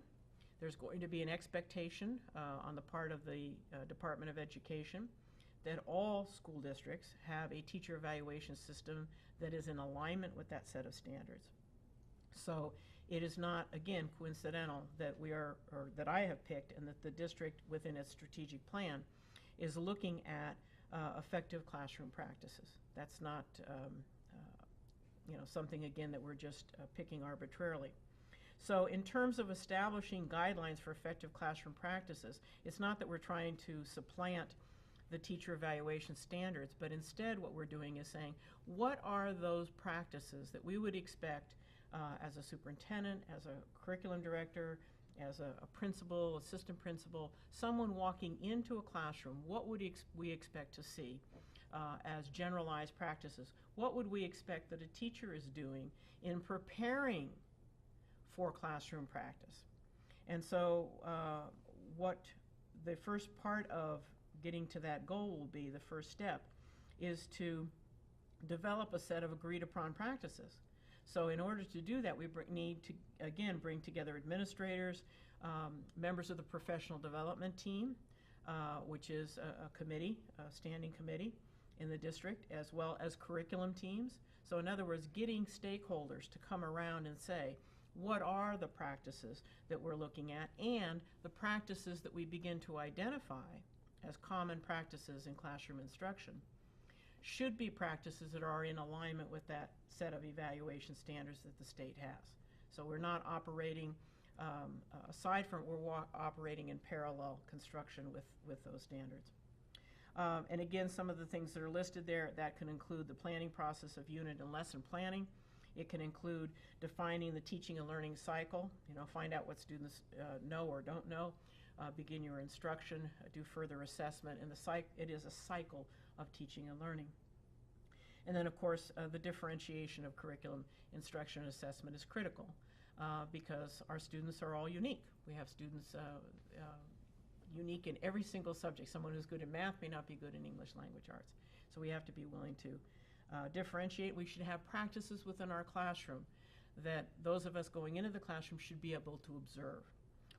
There's going to be an expectation on the part of the Department of Education that all school districts have a teacher evaluation system that is in alignment with that set of standards. So it is not, again, coincidental that that I have picked and that the district within its strategic plan is looking at effective classroom practices. That's not something, again, that we're just picking arbitrarily. So in terms of establishing guidelines for effective classroom practices, it's not that we're trying to supplant the teacher evaluation standards, but instead what we're doing is saying, what are those practices that we would expect as a superintendent, as a curriculum director, as a principal, assistant principal, someone walking into a classroom, what would we expect to see as generalized practices? What would we expect that a teacher is doing in preparing for classroom practice? And so what the first part of getting to that goal will be, the first step, is to develop a set of agreed upon practices. So in order to do that, we need to, again, bring together administrators, members of the professional development team, which is a committee, a standing committee in the district, as well as curriculum teams. So in other words, getting stakeholders to come around and say, what are the practices that we're looking at, and the practices that we begin to identify as common practices in classroom instruction should be practices that are in alignment with that set of evaluation standards that the state has. So we're not operating, aside from, we're operating in parallel construction with those standards. And again, some of the things that are listed there, that can include the planning process of unit and lesson planning. It can include defining the teaching and learning cycle, find out what students know or don't know, begin your instruction, do further assessment, and it is a cycle of teaching and learning. And then, of course, the differentiation of curriculum, instruction, and assessment is critical because our students are all unique. We have students unique in every single subject. Someone who's good in math may not be good in English language arts. So we have to be willing to differentiate. We should have practices within our classroom that those of us going into the classroom should be able to observe.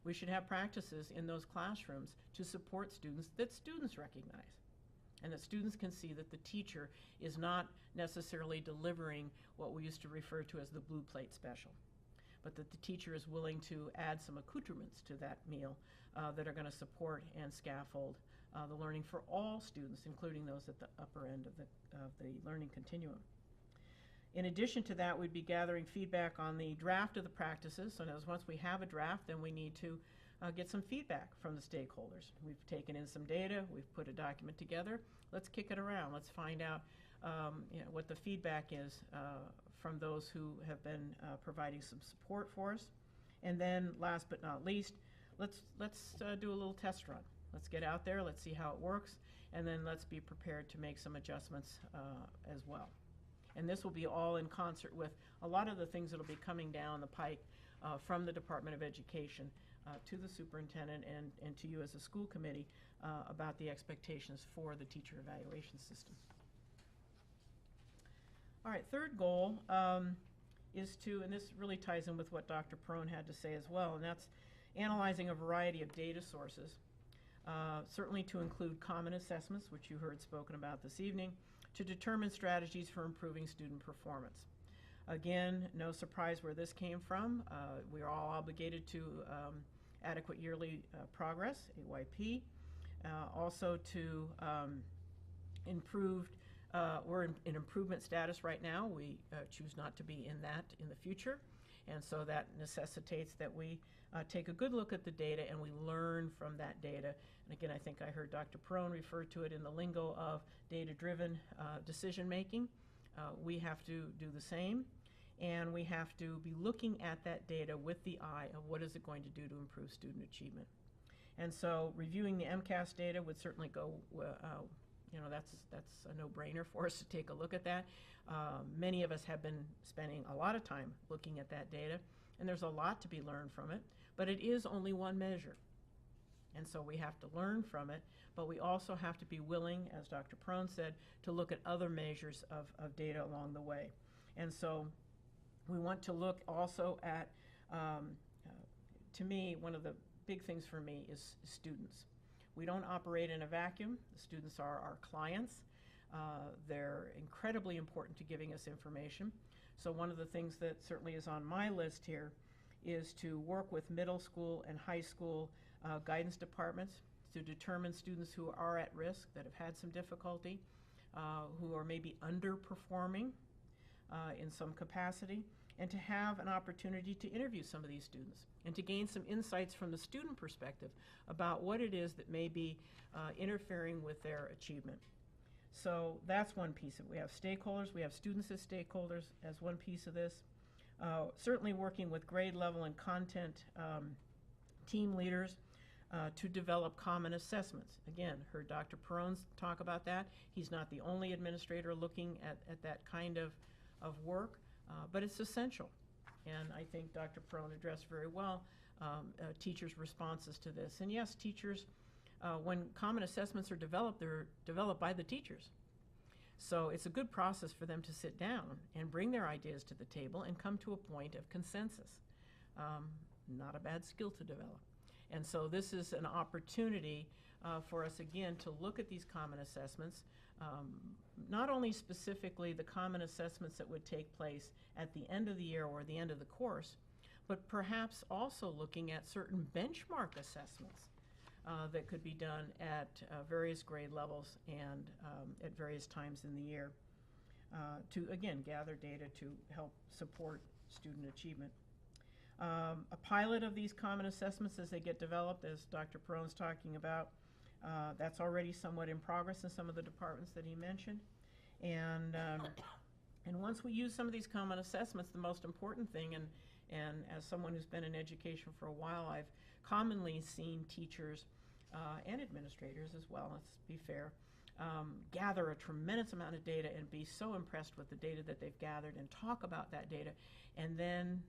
We should have practices in those classrooms to support students that students recognize, and that students can see that the teacher is not necessarily delivering what we used to refer to as the blue plate special, but that the teacher is willing to add some accoutrements to that meal that are going to support and scaffold the learning for all students, including those at the upper end of the learning continuum. In addition to that, we'd be gathering feedback on the draft of the practices. So once we have a draft, then we need to get some feedback from the stakeholders. We've taken in some data, we've put a document together. Let's kick it around. Let's find out what the feedback is from those who have been providing some support for us. And then last but not least, let's do a little test run. Let's get out there, let's see how it works, and then let's be prepared to make some adjustments as well. And this will be all in concert with a lot of the things that will be coming down the pike from the Department of Education to the superintendent and to you as a school committee about the expectations for the teacher evaluation system. All right, third goal is to, and this really ties in with what Dr. Perone had to say as well, and that's analyzing a variety of data sources, certainly to include common assessments, which you heard spoken about this evening, to determine strategies for improving student performance. Again, no surprise where this came from. We are all obligated to adequate yearly progress, AYP, also to improved, we're in improvement status right now. We choose not to be in that in the future, and so that necessitates that we take a good look at the data and we learn from that data. And again, I think I heard Dr. Perone refer to it in the lingo of data-driven decision making. We have to do the same, and we have to be looking at that data with the eye of what is it going to do to improve student achievement. And so reviewing the MCAS data would certainly go, that's a no-brainer for us to take a look at that. Many of us have been spending a lot of time looking at that data, and there's a lot to be learned from it, but it is only one measure. And so we have to learn from it, but we also have to be willing, as Dr. Perone said, to look at other measures of data along the way. And so we want to look also at, to me, one of the big things for me is students. We don't operate in a vacuum. The students are our clients. They're incredibly important to giving us information. So one of the things that certainly is on my list here is to work with middle school and high school guidance departments to determine students who are at risk, that have had some difficulty, who are maybe underperforming in some capacity, and to have an opportunity to interview some of these students and to gain some insights from the student perspective about what it is that may be interfering with their achievement. So that's one piece of it. We have stakeholders, we have students as stakeholders as one piece of this. Certainly working with grade level and content team leaders to develop common assessments. Again, heard Dr. Perone talk about that. He's not the only administrator looking at that kind of work, but it's essential. And I think Dr. Perone addressed very well teachers' responses to this. And yes, teachers, when common assessments are developed, they're developed by the teachers. So it's a good process for them to sit down and bring their ideas to the table and come to a point of consensus. Not a bad skill to develop. And so this is an opportunity for us, again, to look at these common assessments, not only specifically the common assessments that would take place at the end of the year or the end of the course, but perhaps also looking at certain benchmark assessments that could be done at various grade levels and at various times in the year to, again, gather data to help support student achievement. A pilot of these common assessments as they get developed, as Dr. Perone's talking about, that's already somewhat in progress in some of the departments that he mentioned. And once we use some of these common assessments, the most important thing, and as someone who's been in education for a while, I've commonly seen teachers and administrators as well, let's be fair, gather a tremendous amount of data and be so impressed with the data that they've gathered and talk about that data and then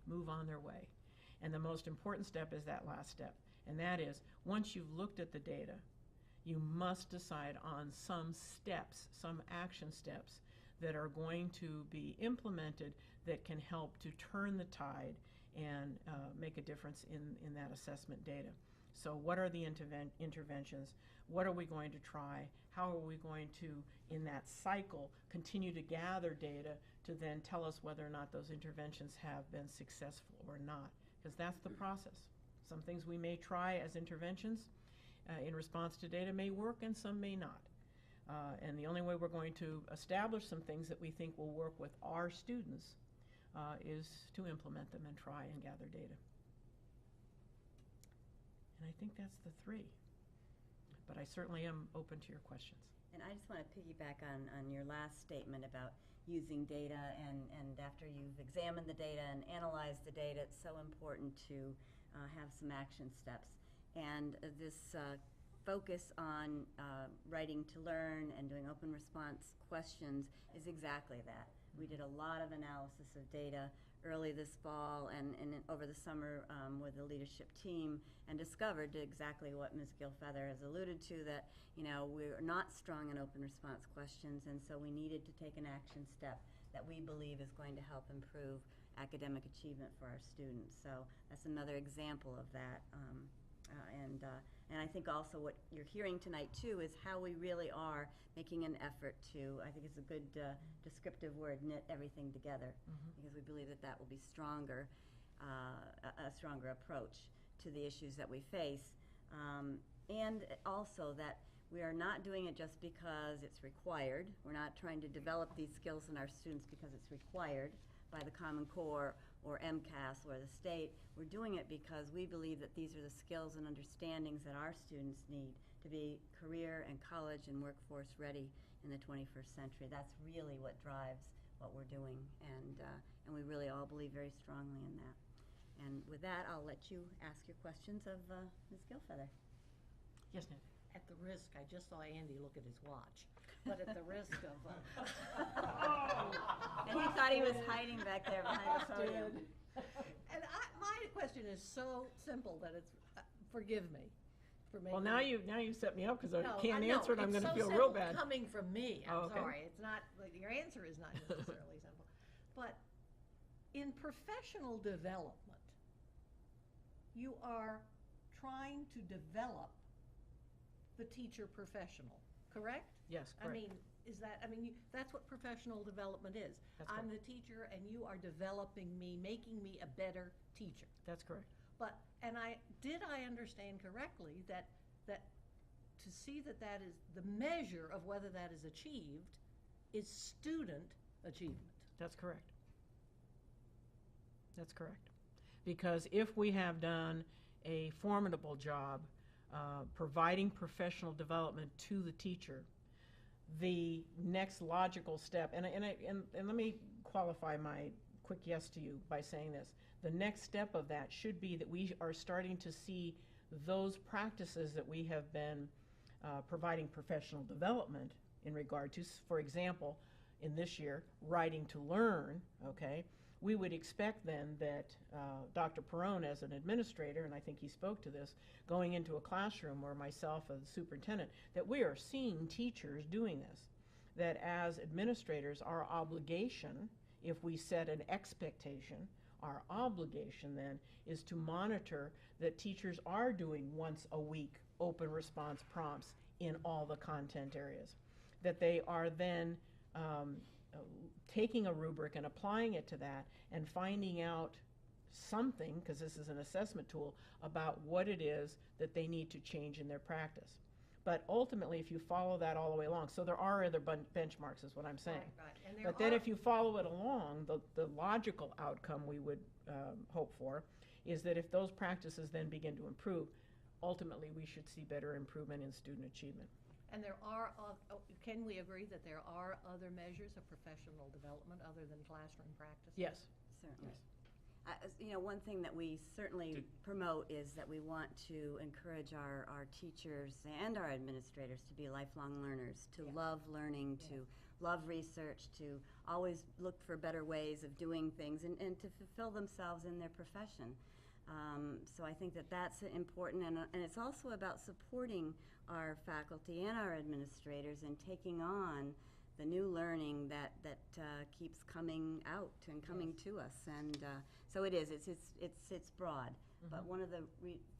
move on their way. And the most important step is that last step, and that is, once you've looked at the data, you must decide on some steps, some action steps that are going to be implemented that can help to turn the tide and make a difference in that assessment data. So what are the interventions? What are we going to try? How are we going to, in that cycle, continue to gather data to then tell us whether or not those interventions have been successful or not? Because that's the process. Some things we may try as interventions in response to data may work and some may not. And the only way we're going to establish some things that we think will work with our students is to implement them and try and gather data. And I think that's the three. But I certainly am open to your questions. And I just want to piggyback on your last statement about using data, and after you've examined the data and analyzed the data, it's so important to have some action steps. And this focus on writing to learn and doing open response questions is exactly that. We did a lot of analysis of data early this fall and over the summer with the leadership team, and discovered exactly what Ms. Gilfeather has alluded to, that we're not strong in open response questions, and so we needed to take an action step that we believe is going to help improve academic achievement for our students. So that's another example of that. And I think also what you're hearing tonight too is how we really are making an effort to, I think it's a good descriptive word, knit everything together, because we believe that that will be stronger, a stronger approach to the issues that we face. And also that we are not doing it just because it's required. We're not trying to develop these skills in our students because it's required by the Common Core or MCAS or the state. We're doing it because we believe that these are the skills and understandings that our students need to be career and college and workforce ready in the 21st century. That's really what drives what we're doing, and we really all believe very strongly in that. And with that, I'll let you ask your questions of Ms. Gilfeather. Yes, Nancy. At the risk, I just saw Andy look at his watch, but at the risk of... And he thought he was hiding back there behind the podium. And my question is so simple that it's, forgive me for making... Well, now you set me up because I No, can't know, answer it. I'm it's going to so feel simple real bad. coming from me, I'm Oh, okay. sorry. It's not, like, your answer is not necessarily simple. But in professional development, you are trying to develop the teacher professional, correct? Yes, correct. I mean, that's what professional development is. That's I'm correct. the teacher and you are developing me, making me a better teacher. That's correct. But, did I understand correctly that to see that is the measure of whether that is achieved is student achievement? That's correct. That's correct. Because if we have done a formidable job providing professional development to the teacher, the next logical step, and let me qualify my quick yes to you by saying this. The next step of that should be that we are starting to see those practices that we have been providing professional development in regard to, for example, in this year, writing to learn, okay? We would expect then that Dr. Perone, as an administrator, and I think he spoke to this, going into a classroom, or myself as superintendent, that we are seeing teachers doing this. That as administrators, our obligation, if we set an expectation, our obligation then is to monitor that teachers are doing once a week open response prompts in all the content areas. That they are then taking a rubric and applying it to that and finding out something, because this is an assessment tool, about what it is that they need to change in their practice. But ultimately, if you follow that all the way along, so there are other benchmarks, is what I'm saying. Right. And there But then are- if you follow it along, the logical outcome we would hope for is that if those practices then begin to improve, ultimately, we should see better improvement in student achievement. And there are, can we agree that there are other measures of professional development other than classroom practice? Yes. Certainly. You know, one thing that we certainly promote is that we want to encourage our teachers and our administrators to be lifelong learners, to Yes. love learning, to love research, to always look for better ways of doing things and to fulfill themselves in their profession. So I think that that's important, and it's also about supporting our faculty and our administrators in taking on the new learning that keeps coming out and coming to us, and so it is. It's broad, but one of the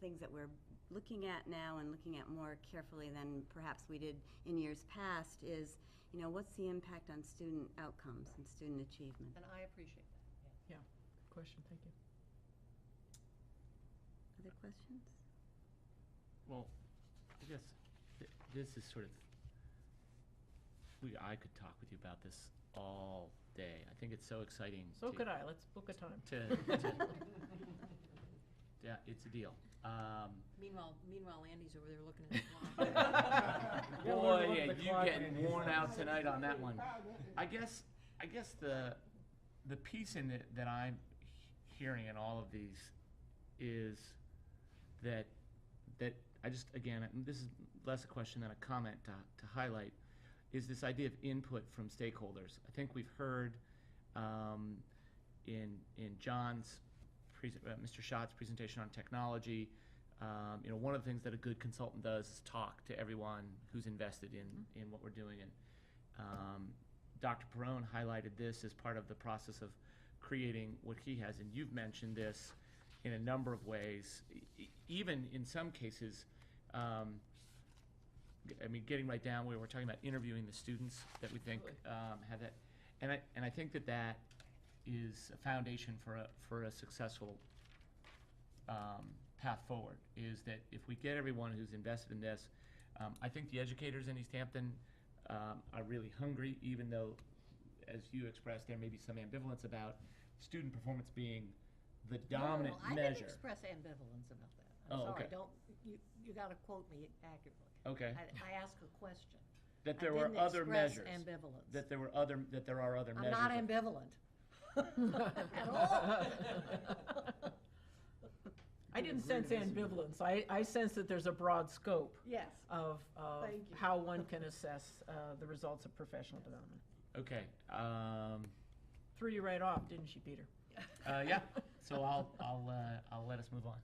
things that we're looking at now and looking at more carefully than perhaps we did in years past is, you know, what's the impact on student outcomes and student achievement? And I appreciate that. Yeah. Good question. Thank you. Other questions? Well, I guess this is sort of, I could talk with you about this all day. I think it's so exciting. So could I. Let's book a time. Yeah, it's a deal. Meanwhile, Andy's over there looking at the clock. Boy, look yeah, at the you clock getting and he's- worn out tonight on that one. I guess the piece in it that I'm hearing in all of these is that I just, again, this is less a question than a comment to highlight, is this idea of input from stakeholders. I think we've heard in John's Mr. Schott's presentation on technology, you know, one of the things that a good consultant does is talk to everyone who's invested in what we're doing. And Dr. Perrone highlighted this as part of the process of creating what he has. And you've mentioned this in a number of ways, even in some cases, I mean, getting right down where we're talking about interviewing the students that we think have that. And I think that is a foundation for a successful path forward, is that if we get everyone who's invested in this, I think the educators in East Hampton are really hungry, even though, as you expressed, there may be some ambivalence about student performance being the dominant I measure. didn't express ambivalence about that. I'm Oh, sorry, okay. You gotta quote me accurately. Okay. I asked a question. That I there were didn't other express measures. ambivalence. That there are other I'm measures. not ambivalent. At all. I didn't sense ambivalence. I sense that there's a broad scope Yes. of Thank you. how one can assess the results of professional development. Okay. Threw you right off, didn't she, Peter? Yeah. So I'll let us move on.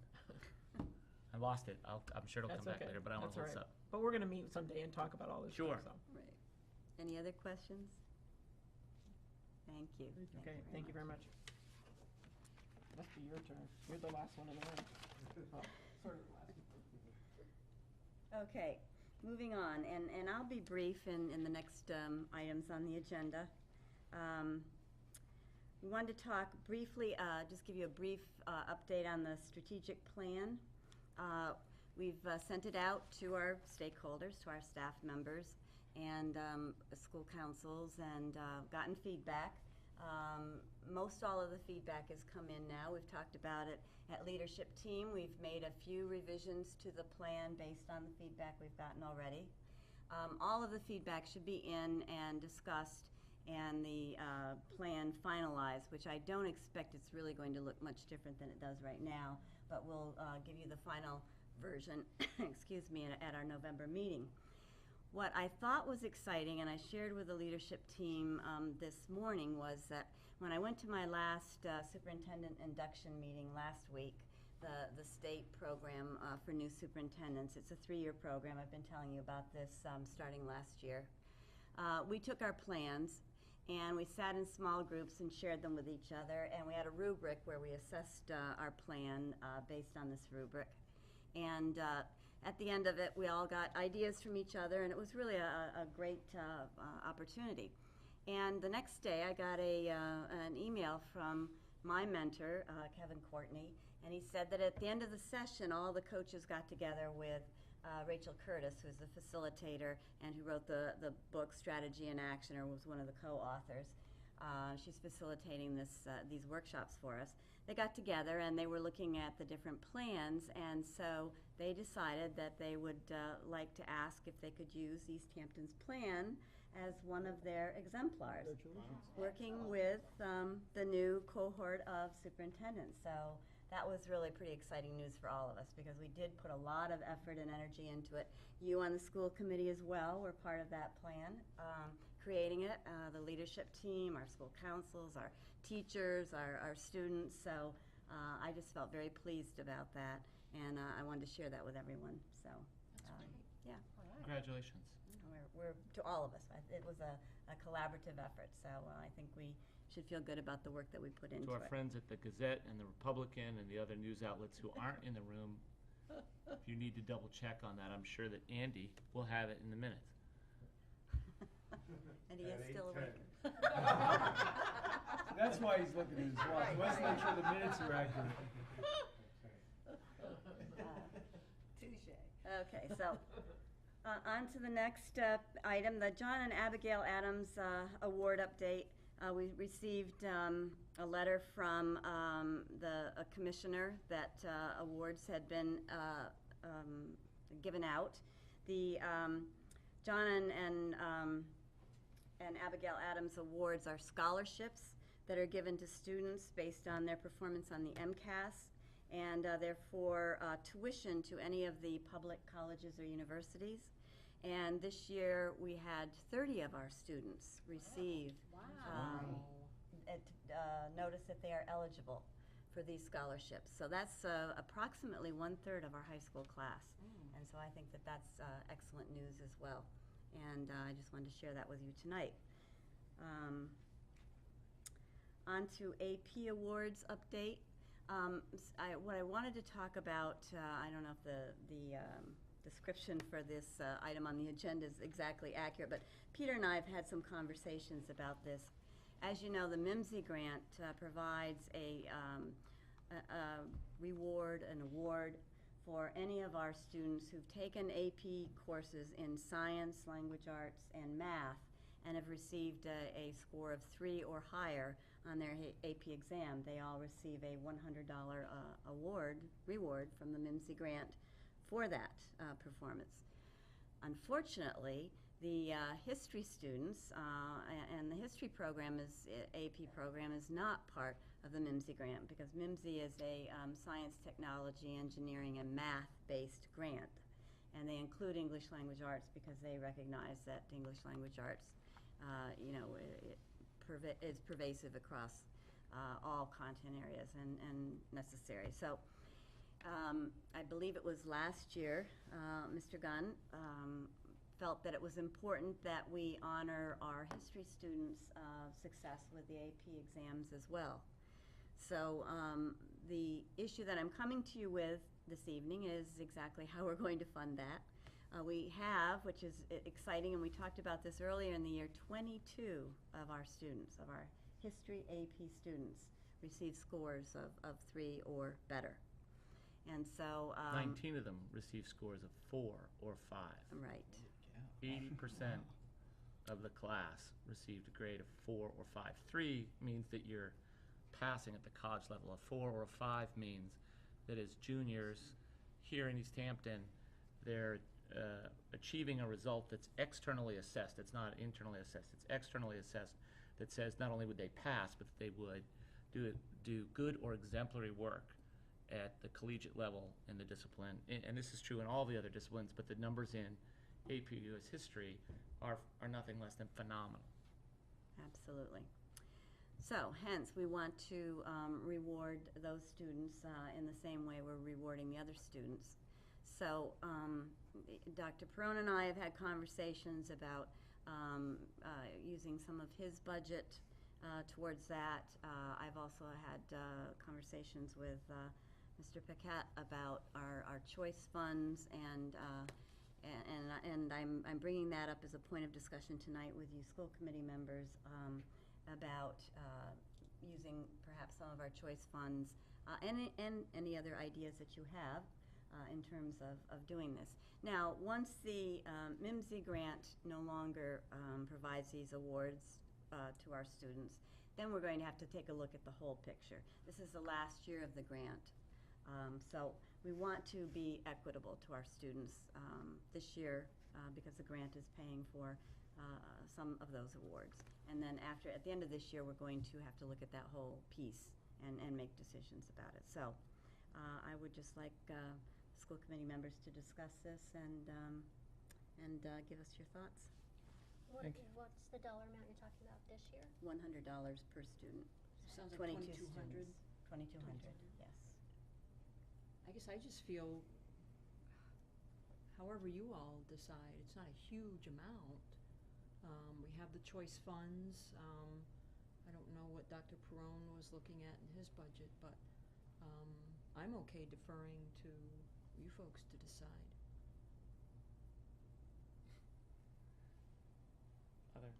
I lost it. I'm sure it'll come That's back okay. later, but I want That's to hold all this right. up. But we're gonna meet someday and talk about all this Sure. stuff, so. Right. Any other questions? Thank you. Okay, thank you very much. Must be your turn. You're the last one in the room. Oh, sort of last. Okay, moving on, and I'll be brief in the next items on the agenda. We wanted to talk briefly, just give you a brief update on the strategic plan. We've sent it out to our stakeholders, to our staff members, and school councils, and gotten feedback. Most all of the feedback has come in now. We've talked about it at leadership team. We've made a few revisions to the plan based on the feedback we've gotten already. All of the feedback should be in and discussed and the plan finalized, which I don't expect it's really going to look much different than it does right now, but we'll give you the final version, excuse me, at our November meeting. What I thought was exciting, and I shared with the leadership team this morning, was that when I went to my last superintendent induction meeting last week, the state program for new superintendents, it's a 3-year program. I've been telling you about this starting last year. We took our plans and we sat in small groups and shared them with each other, and we had a rubric where we assessed our plan based on this rubric. And at the end of it, we all got ideas from each other, and it was really a great opportunity. And the next day, I got an email from my mentor, Kevin Courtney, and he said that at the end of the session, all the coaches got together with Rachel Curtis, who's the facilitator and who wrote the book Strategy in Action, or was one of the co-authors. She's facilitating these workshops for us. They got together and they were looking at the different plans, and so they decided that they would like to ask if they could use East Hampton's plan as one of their exemplars, working with the new cohort of superintendents. So that was really pretty exciting news for all of us, because we did put a lot of effort and energy into it. You on the school committee as well were part of that plan, creating it, the leadership team, our school councils, our teachers, our students. So I just felt very pleased about that, and I wanted to share that with everyone. So, yeah. Congratulations. We're to all of us. It was a collaborative effort, so I think we should feel good about the work that we put into To our it. friends at the Gazette and the Republican and the other news outlets who aren't in the room, if you need to double check on that, I'm sure that Andy will have it in the minutes. And he is still awake. That's why he's looking at his watch. He wants to make sure the minutes are accurate. Touche. Okay, so on to the next item, the John and Abigail Adams Award update. We received a letter from a commissioner that awards had been given out. The John and Abigail Adams Awards are scholarships that are given to students based on their performance on the MCAS, and therefore tuition to any of the public colleges or universities. And this year we had 30 of our students receive notice that they are eligible for these scholarships. So that's approximately 1/3 of our high school class. And so I think that that's excellent news as well. And I just wanted to share that with you tonight. On to AP Awards update. What I wanted to talk about, I don't know if the description for this item on the agenda is exactly accurate, but Peter and I have had some conversations about this. As you know, the MIMSI grant provides a reward, an award for any of our students who've taken AP courses in science, language arts, and math, and have received a score of 3 or higher on their AP exam. They all receive a $100 reward from the MIMSI grant for that performance. Unfortunately, the history students and the history program AP program is not part of the MIMSI grant, because MIMSI is a science, technology, engineering, and math-based grant. And they include English language arts because they recognize that English language arts, is pervasive across all content areas and necessary. So I believe it was last year, Mr. Gunn felt that it was important that we honor our history students' success with the AP exams as well. So the issue that I'm coming to you with this evening is exactly how we're going to fund that. We have, which is exciting, and we talked about this earlier in the year, 22 of our students, of our history AP students, receive scores of 3 or better. And so 19 of them received scores of 4 or 5. Right. 80% of the class received a grade of 4 or 5. 3 means that you're passing at the college level. A 4 or a 5 means that as juniors here in East Hampton, they're achieving a result that's externally assessed. It's not internally assessed. It's externally assessed, that says not only would they pass, but that they would do good or exemplary work at the collegiate level in the discipline. And this is true in all the other disciplines, but the numbers in AP US History are nothing less than phenomenal. Absolutely. So, hence, we want to reward those students in the same way we're rewarding the other students. So, Dr. Perone and I have had conversations about using some of his budget towards that. I've also had conversations with Mr. Paquette about our choice funds, and I'm bringing that up as a point of discussion tonight with you school committee members about using perhaps some of our choice funds, and any other ideas that you have in terms of doing this. Now, once the MIMSI grant no longer provides these awards to our students, then we're going to have to take a look at the whole picture. This is the last year of the grant. So we want to be equitable to our students this year because the grant is paying for some of those awards. And then at the end of this year, we're going to have to look at that whole piece and make decisions about it. So I would just like school committee members to discuss this and give us your thoughts. What's the dollar amount you're talking about this year? $100 per student. Sounds like 22 2,200. students. 2,200, yes. I guess I just feel, however you all decide, it's not a huge amount. We have the choice funds. I don't know what Dr. Perone was looking at in his budget, but I'm okay deferring to you folks to decide. Other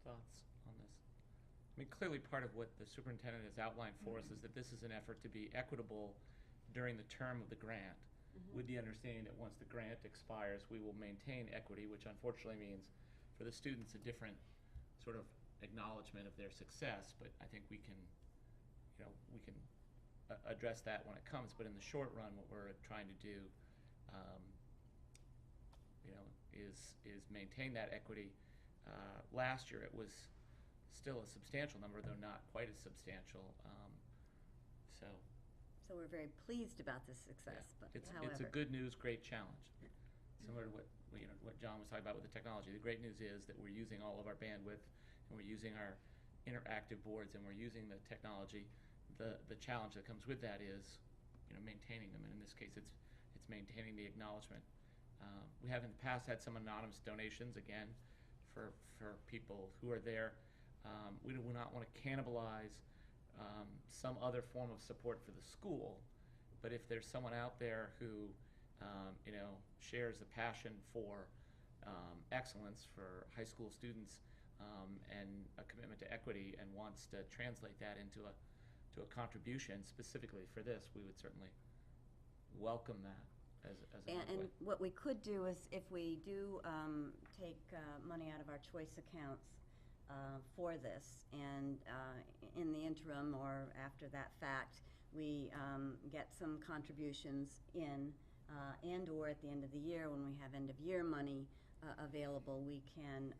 thoughts on this? I mean, clearly part of what the superintendent has outlined for us is that this is an effort to be equitable during the term of the grant, with the understanding that once the grant expires, we will maintain equity, which unfortunately means for the students a different sort of acknowledgement of their success, but I think we can address that when it comes. But in the short run, what we're trying to do, is maintain that equity. Last year, it was still a substantial number, though not quite as substantial. So we're very pleased about this success, but It's however. a good news, great challenge. Similar to what John was talking about with the technology. The great news is that we're using all of our bandwidth, and we're using our interactive boards, and we're using the technology. The challenge that comes with that is, maintaining them, and in this case, it's maintaining the acknowledgement. We have in the past had some anonymous donations, again, for people who are there. We do not want to cannibalize some other form of support for the school, but if there's someone out there who shares the passion for excellence for high school students and a commitment to equity and wants to translate that into a contribution specifically for this, we would certainly welcome that as a And what we could do is, if we do take money out of our choice accounts for this, and in the interim or after that fact, we get some contributions in, and/or at the end of the year, when we have end-of-year money available, we can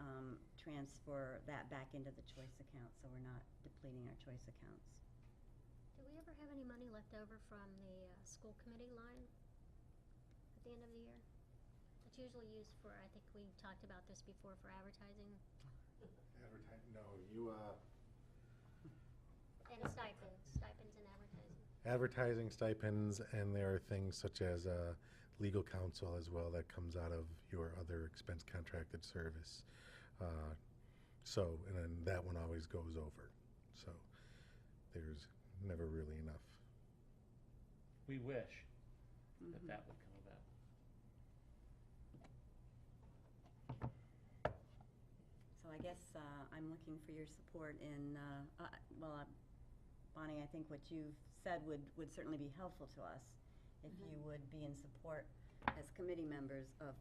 transfer that back into the choice account, so we're not depleting our choice accounts. Do we ever have any money left over from the school committee line at the end of the year? It's usually used for, I think we talked about this before, for advertising No, you, and stipends and advertising. advertising stipends, and there are things such as legal counsel as well that comes out of your other expense contracted service. And then that one always goes over. So there's never really enough. We wish that would come about. So I guess I'm looking for your support in, Bonnie, I think what you've said would certainly be helpful to us if you would be in support as committee members of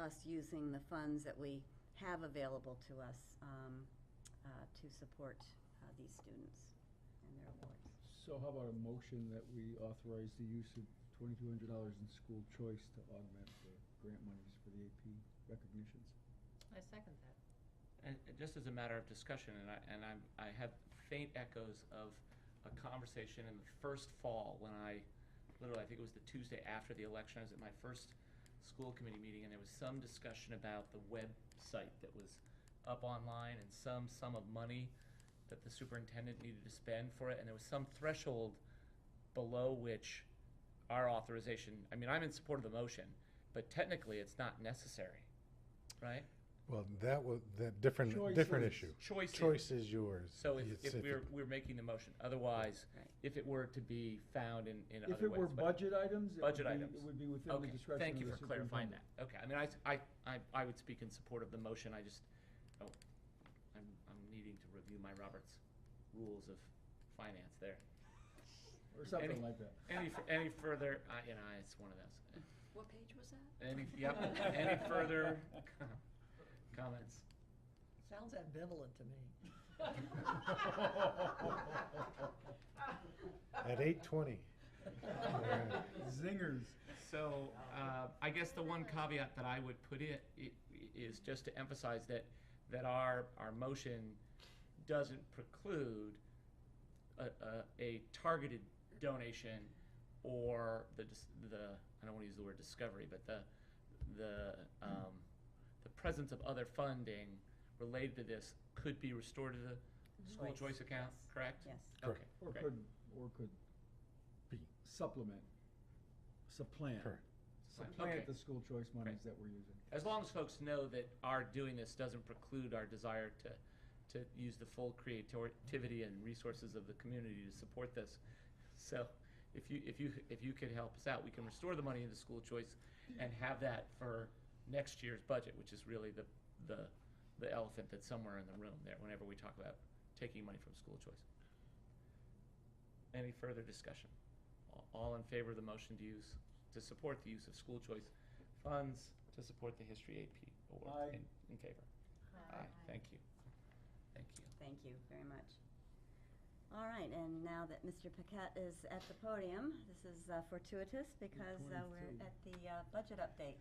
us using the funds that we have available to us to support these students and their awards. So how about a motion that we authorize the use of $2,200 in school choice to augment the grant monies for the AP recognitions? I second that. And just as a matter of discussion, I have faint echoes of a conversation in the first fall when I think it was the Tuesday after the election. I was at my first school committee meeting, and there was some discussion about the website that was up online and some sum of money that the superintendent needed to spend for it, and there was some threshold below which our authorization, I mean, I'm in support of the motion, but technically it's not necessary, right? Well, that different Choice issue. Choice is yours. So It's if we're making the motion, otherwise, Right. if it were to be found in other ways. If it were but- budget items, Budget items. it would be within the Okay, discretion of the thank you for clarifying superintendent. that. Okay, I mean, I would speak in support of the motion, I'm needing to review my Roberts rules of finance there. Or something Any- like that. Any further, it's one of those. What page was that? Any further comments? Sounds ambivalent to me. At 8:20. Zingers. So, I guess the one caveat that I would put in is just to emphasize that our motion doesn't preclude a targeted donation or the, I don't want to use the word discovery, but the presence of other funding related to this could be restored to the school Right. choice account, Yes. correct? Yes. Okay, Or great. could Be. supplement, supplant. Correct. Supplant Okay. the school choice monies Great. that we're using. As long as folks know that our doing this doesn't preclude our desire to use the full creativity and resources of the community to support this. So if you could help us out, we can restore the money into school choice and have that for next year's budget, which is really the elephant that's somewhere in the room there whenever we talk about taking money from school choice. Any further discussion? All in favor of the motion to support the use of school choice funds to support the history AP award? Aye. In favor? Aye. Thank you. Thank you. Thank you very much. All right, and now that Mr. Paquette is at the podium, this is fortuitous because we're 22. at the budget update.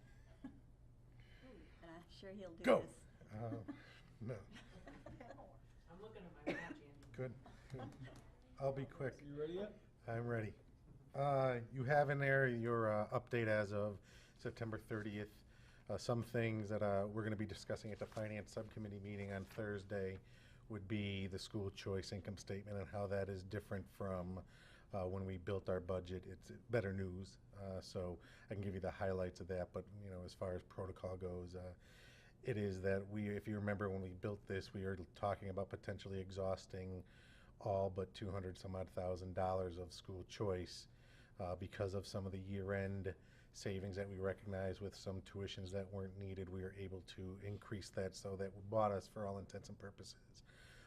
And I'm sure he'll do Go. this. No, I'm looking at my watch, Andy. good. I'll be quick. You ready yet? I'm ready. You have in there your update as of September 30th. Some things that we're going to be discussing at the Finance Subcommittee meeting on Thursday would be the school choice income statement and how that is different from when we built our budget. It's better news, so I can give you the highlights of that. But as far as protocol goes, it is that if you remember when we built this, we were talking about potentially exhausting all but $200,000 of school choice because of some of the year-end savings that we recognize with some tuitions that weren't needed. We were able to increase that, so that bought us, for all intents and purposes,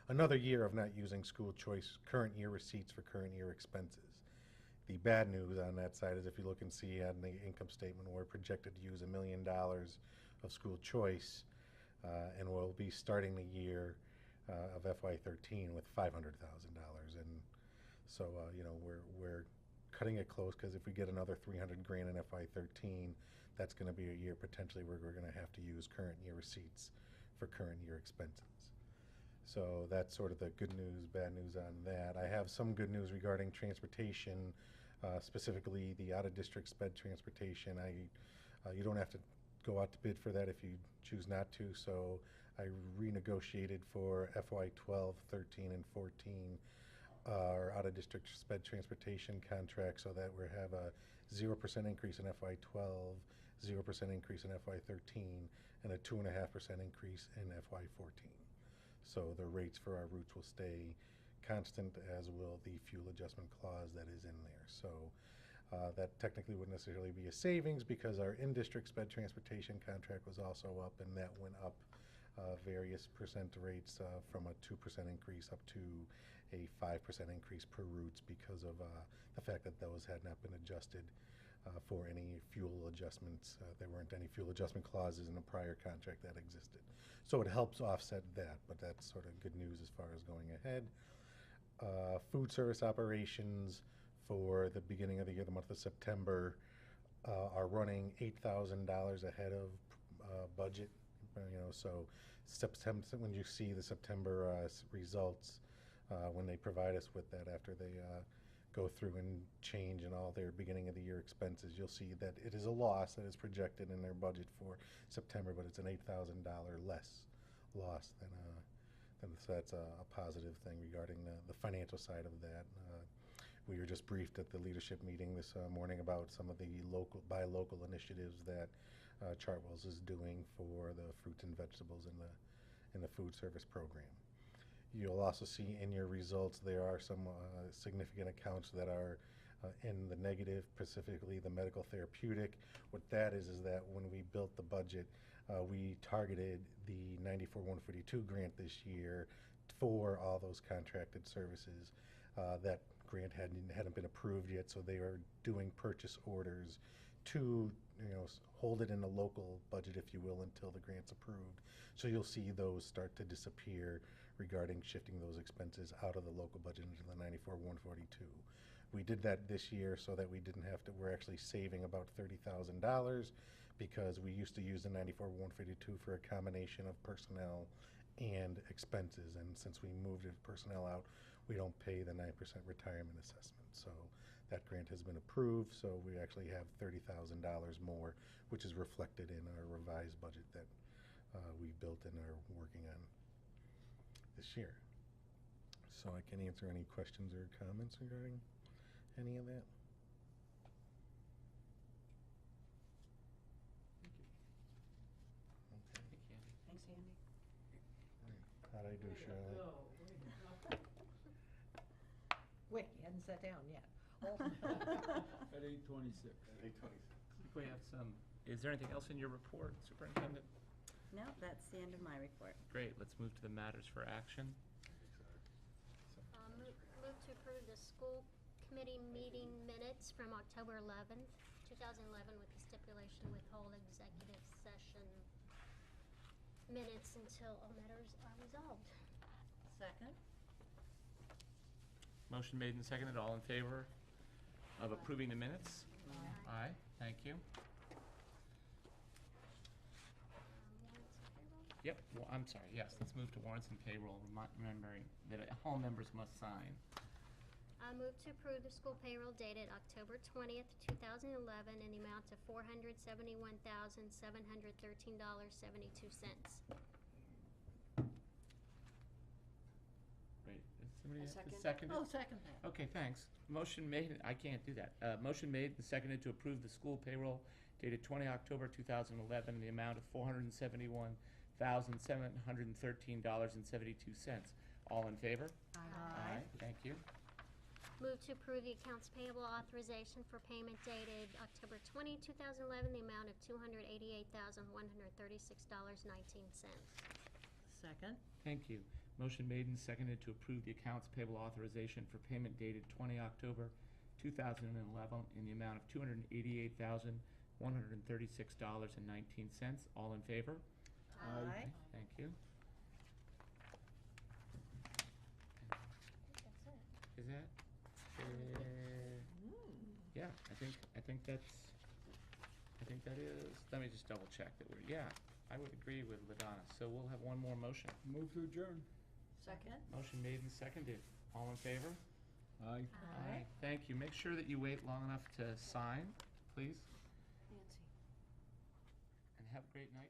another year of not using school choice current year receipts for current year expenses. The bad news on that side is if you look and see on the income statement, we're projected to use $1 million of school choice, and we'll be starting the year of FY13 with $500,000. And so, we're cutting it close, because if we get another $300,000 in FY13, that's going to be a year potentially where we're going to have to use current year receipts for current year expenses. So that's sort of the good news, bad news on that. I have some good news regarding transportation, specifically the out-of-district sped transportation. You don't have to go out to bid for that if you choose not to. So I renegotiated for FY12, 13, and 14 our out-of-district sped transportation contract, so that we have a 0% increase in FY12, 0% increase in FY13, and a 2.5% increase in FY14. So the rates for our routes will stay constant, as will the fuel adjustment clause that is in there. So that technically wouldn't necessarily be a savings, because our in-district sped transportation contract was also up, and that went up various percent rates from a 2% increase up to a 5% increase per routes, because of the fact that those had not been adjusted for any fuel adjustments. There weren't any fuel adjustment clauses in the prior contract that existed. So it helps offset that, but that's sort of good news as far as going ahead. Food service operations for the beginning of the year, the month of September, are running $8,000 ahead of budget. So September, when you see the September results, when they provide us with that after they go through and change in all their beginning of the year expenses, you'll see that it is a loss that is projected in their budget for September, but it's an $8,000 less loss than so that's a positive thing regarding the financial side of that. We were just briefed at the leadership meeting this morning about some of the buy local initiatives that Chartwell's is doing for the fruits and vegetables in the food service program. You'll also see in your results there are some significant accounts that are in the negative, specifically the medical therapeutic. What that is that when we built the budget, we targeted the 94-142 grant this year for all those contracted services. That grant hadn't been approved yet, so they are doing purchase orders to, hold it in the local budget, if you will, until the grant's approved. So you'll see those start to disappear regarding shifting those expenses out of the local budget into the 94-142. We did that this year so that we didn't have to, we're actually saving about $30,000 because we used to use the 94-142 for a combination of personnel and expenses. And since we moved the personnel out, we don't pay the 9% retirement assessment. So that grant has been approved, so we actually have $30,000 more, which is reflected in our revised budget that we built and are working on this year. So I can answer any questions or comments regarding any of that. Thank you, Andy. Thanks, Andy. How'd I do, Shirley? Wait, you hadn't sat down yet. At 8:26. I think we have some, is there anything else in your report, Superintendent? No, that's the end of my report. Great, let's move to the matters for action. Move to approve the school committee meeting minutes from October 11th, 2011, with the stipulation to withhold executive session minutes until all matters are resolved. Second? Motion made and seconded, all in favor of approving the minutes? Aye, thank you. Warrants and payroll? Yep, well, I'm sorry, yes, let's move to warrants and payroll, remembering that all members must sign. I move to approve the school payroll dated October 20th, 2011, in the amount of $471,713.72. Great, is somebody A have to second. second it? Oh, second that. Okay, thanks. Motion made, I can't do that. Motion made and seconded to approve the school payroll dated 20 October 2011 in the amount of $471,713.72. All in favor? Aye. Thank you. Move to approve the accounts payable authorization for payment dated October 20, 2011, the amount of $288,136.19. Second? Thank you. Motion made and seconded to approve the accounts payable authorization for payment dated 20 October 2011 in the amount of $288,136.19. All in favor? Aye. Thank you. That's it. Is that? Yeah, I think that is, let me just double check that we're, yeah, I would agree with LaDonna. So we'll have one more motion. Move to adjourn. Second? Motion made and seconded. All in favor? Aye. Aye. Thank you. Make sure that you wait long enough to sign, please, Nancy. and have a great night.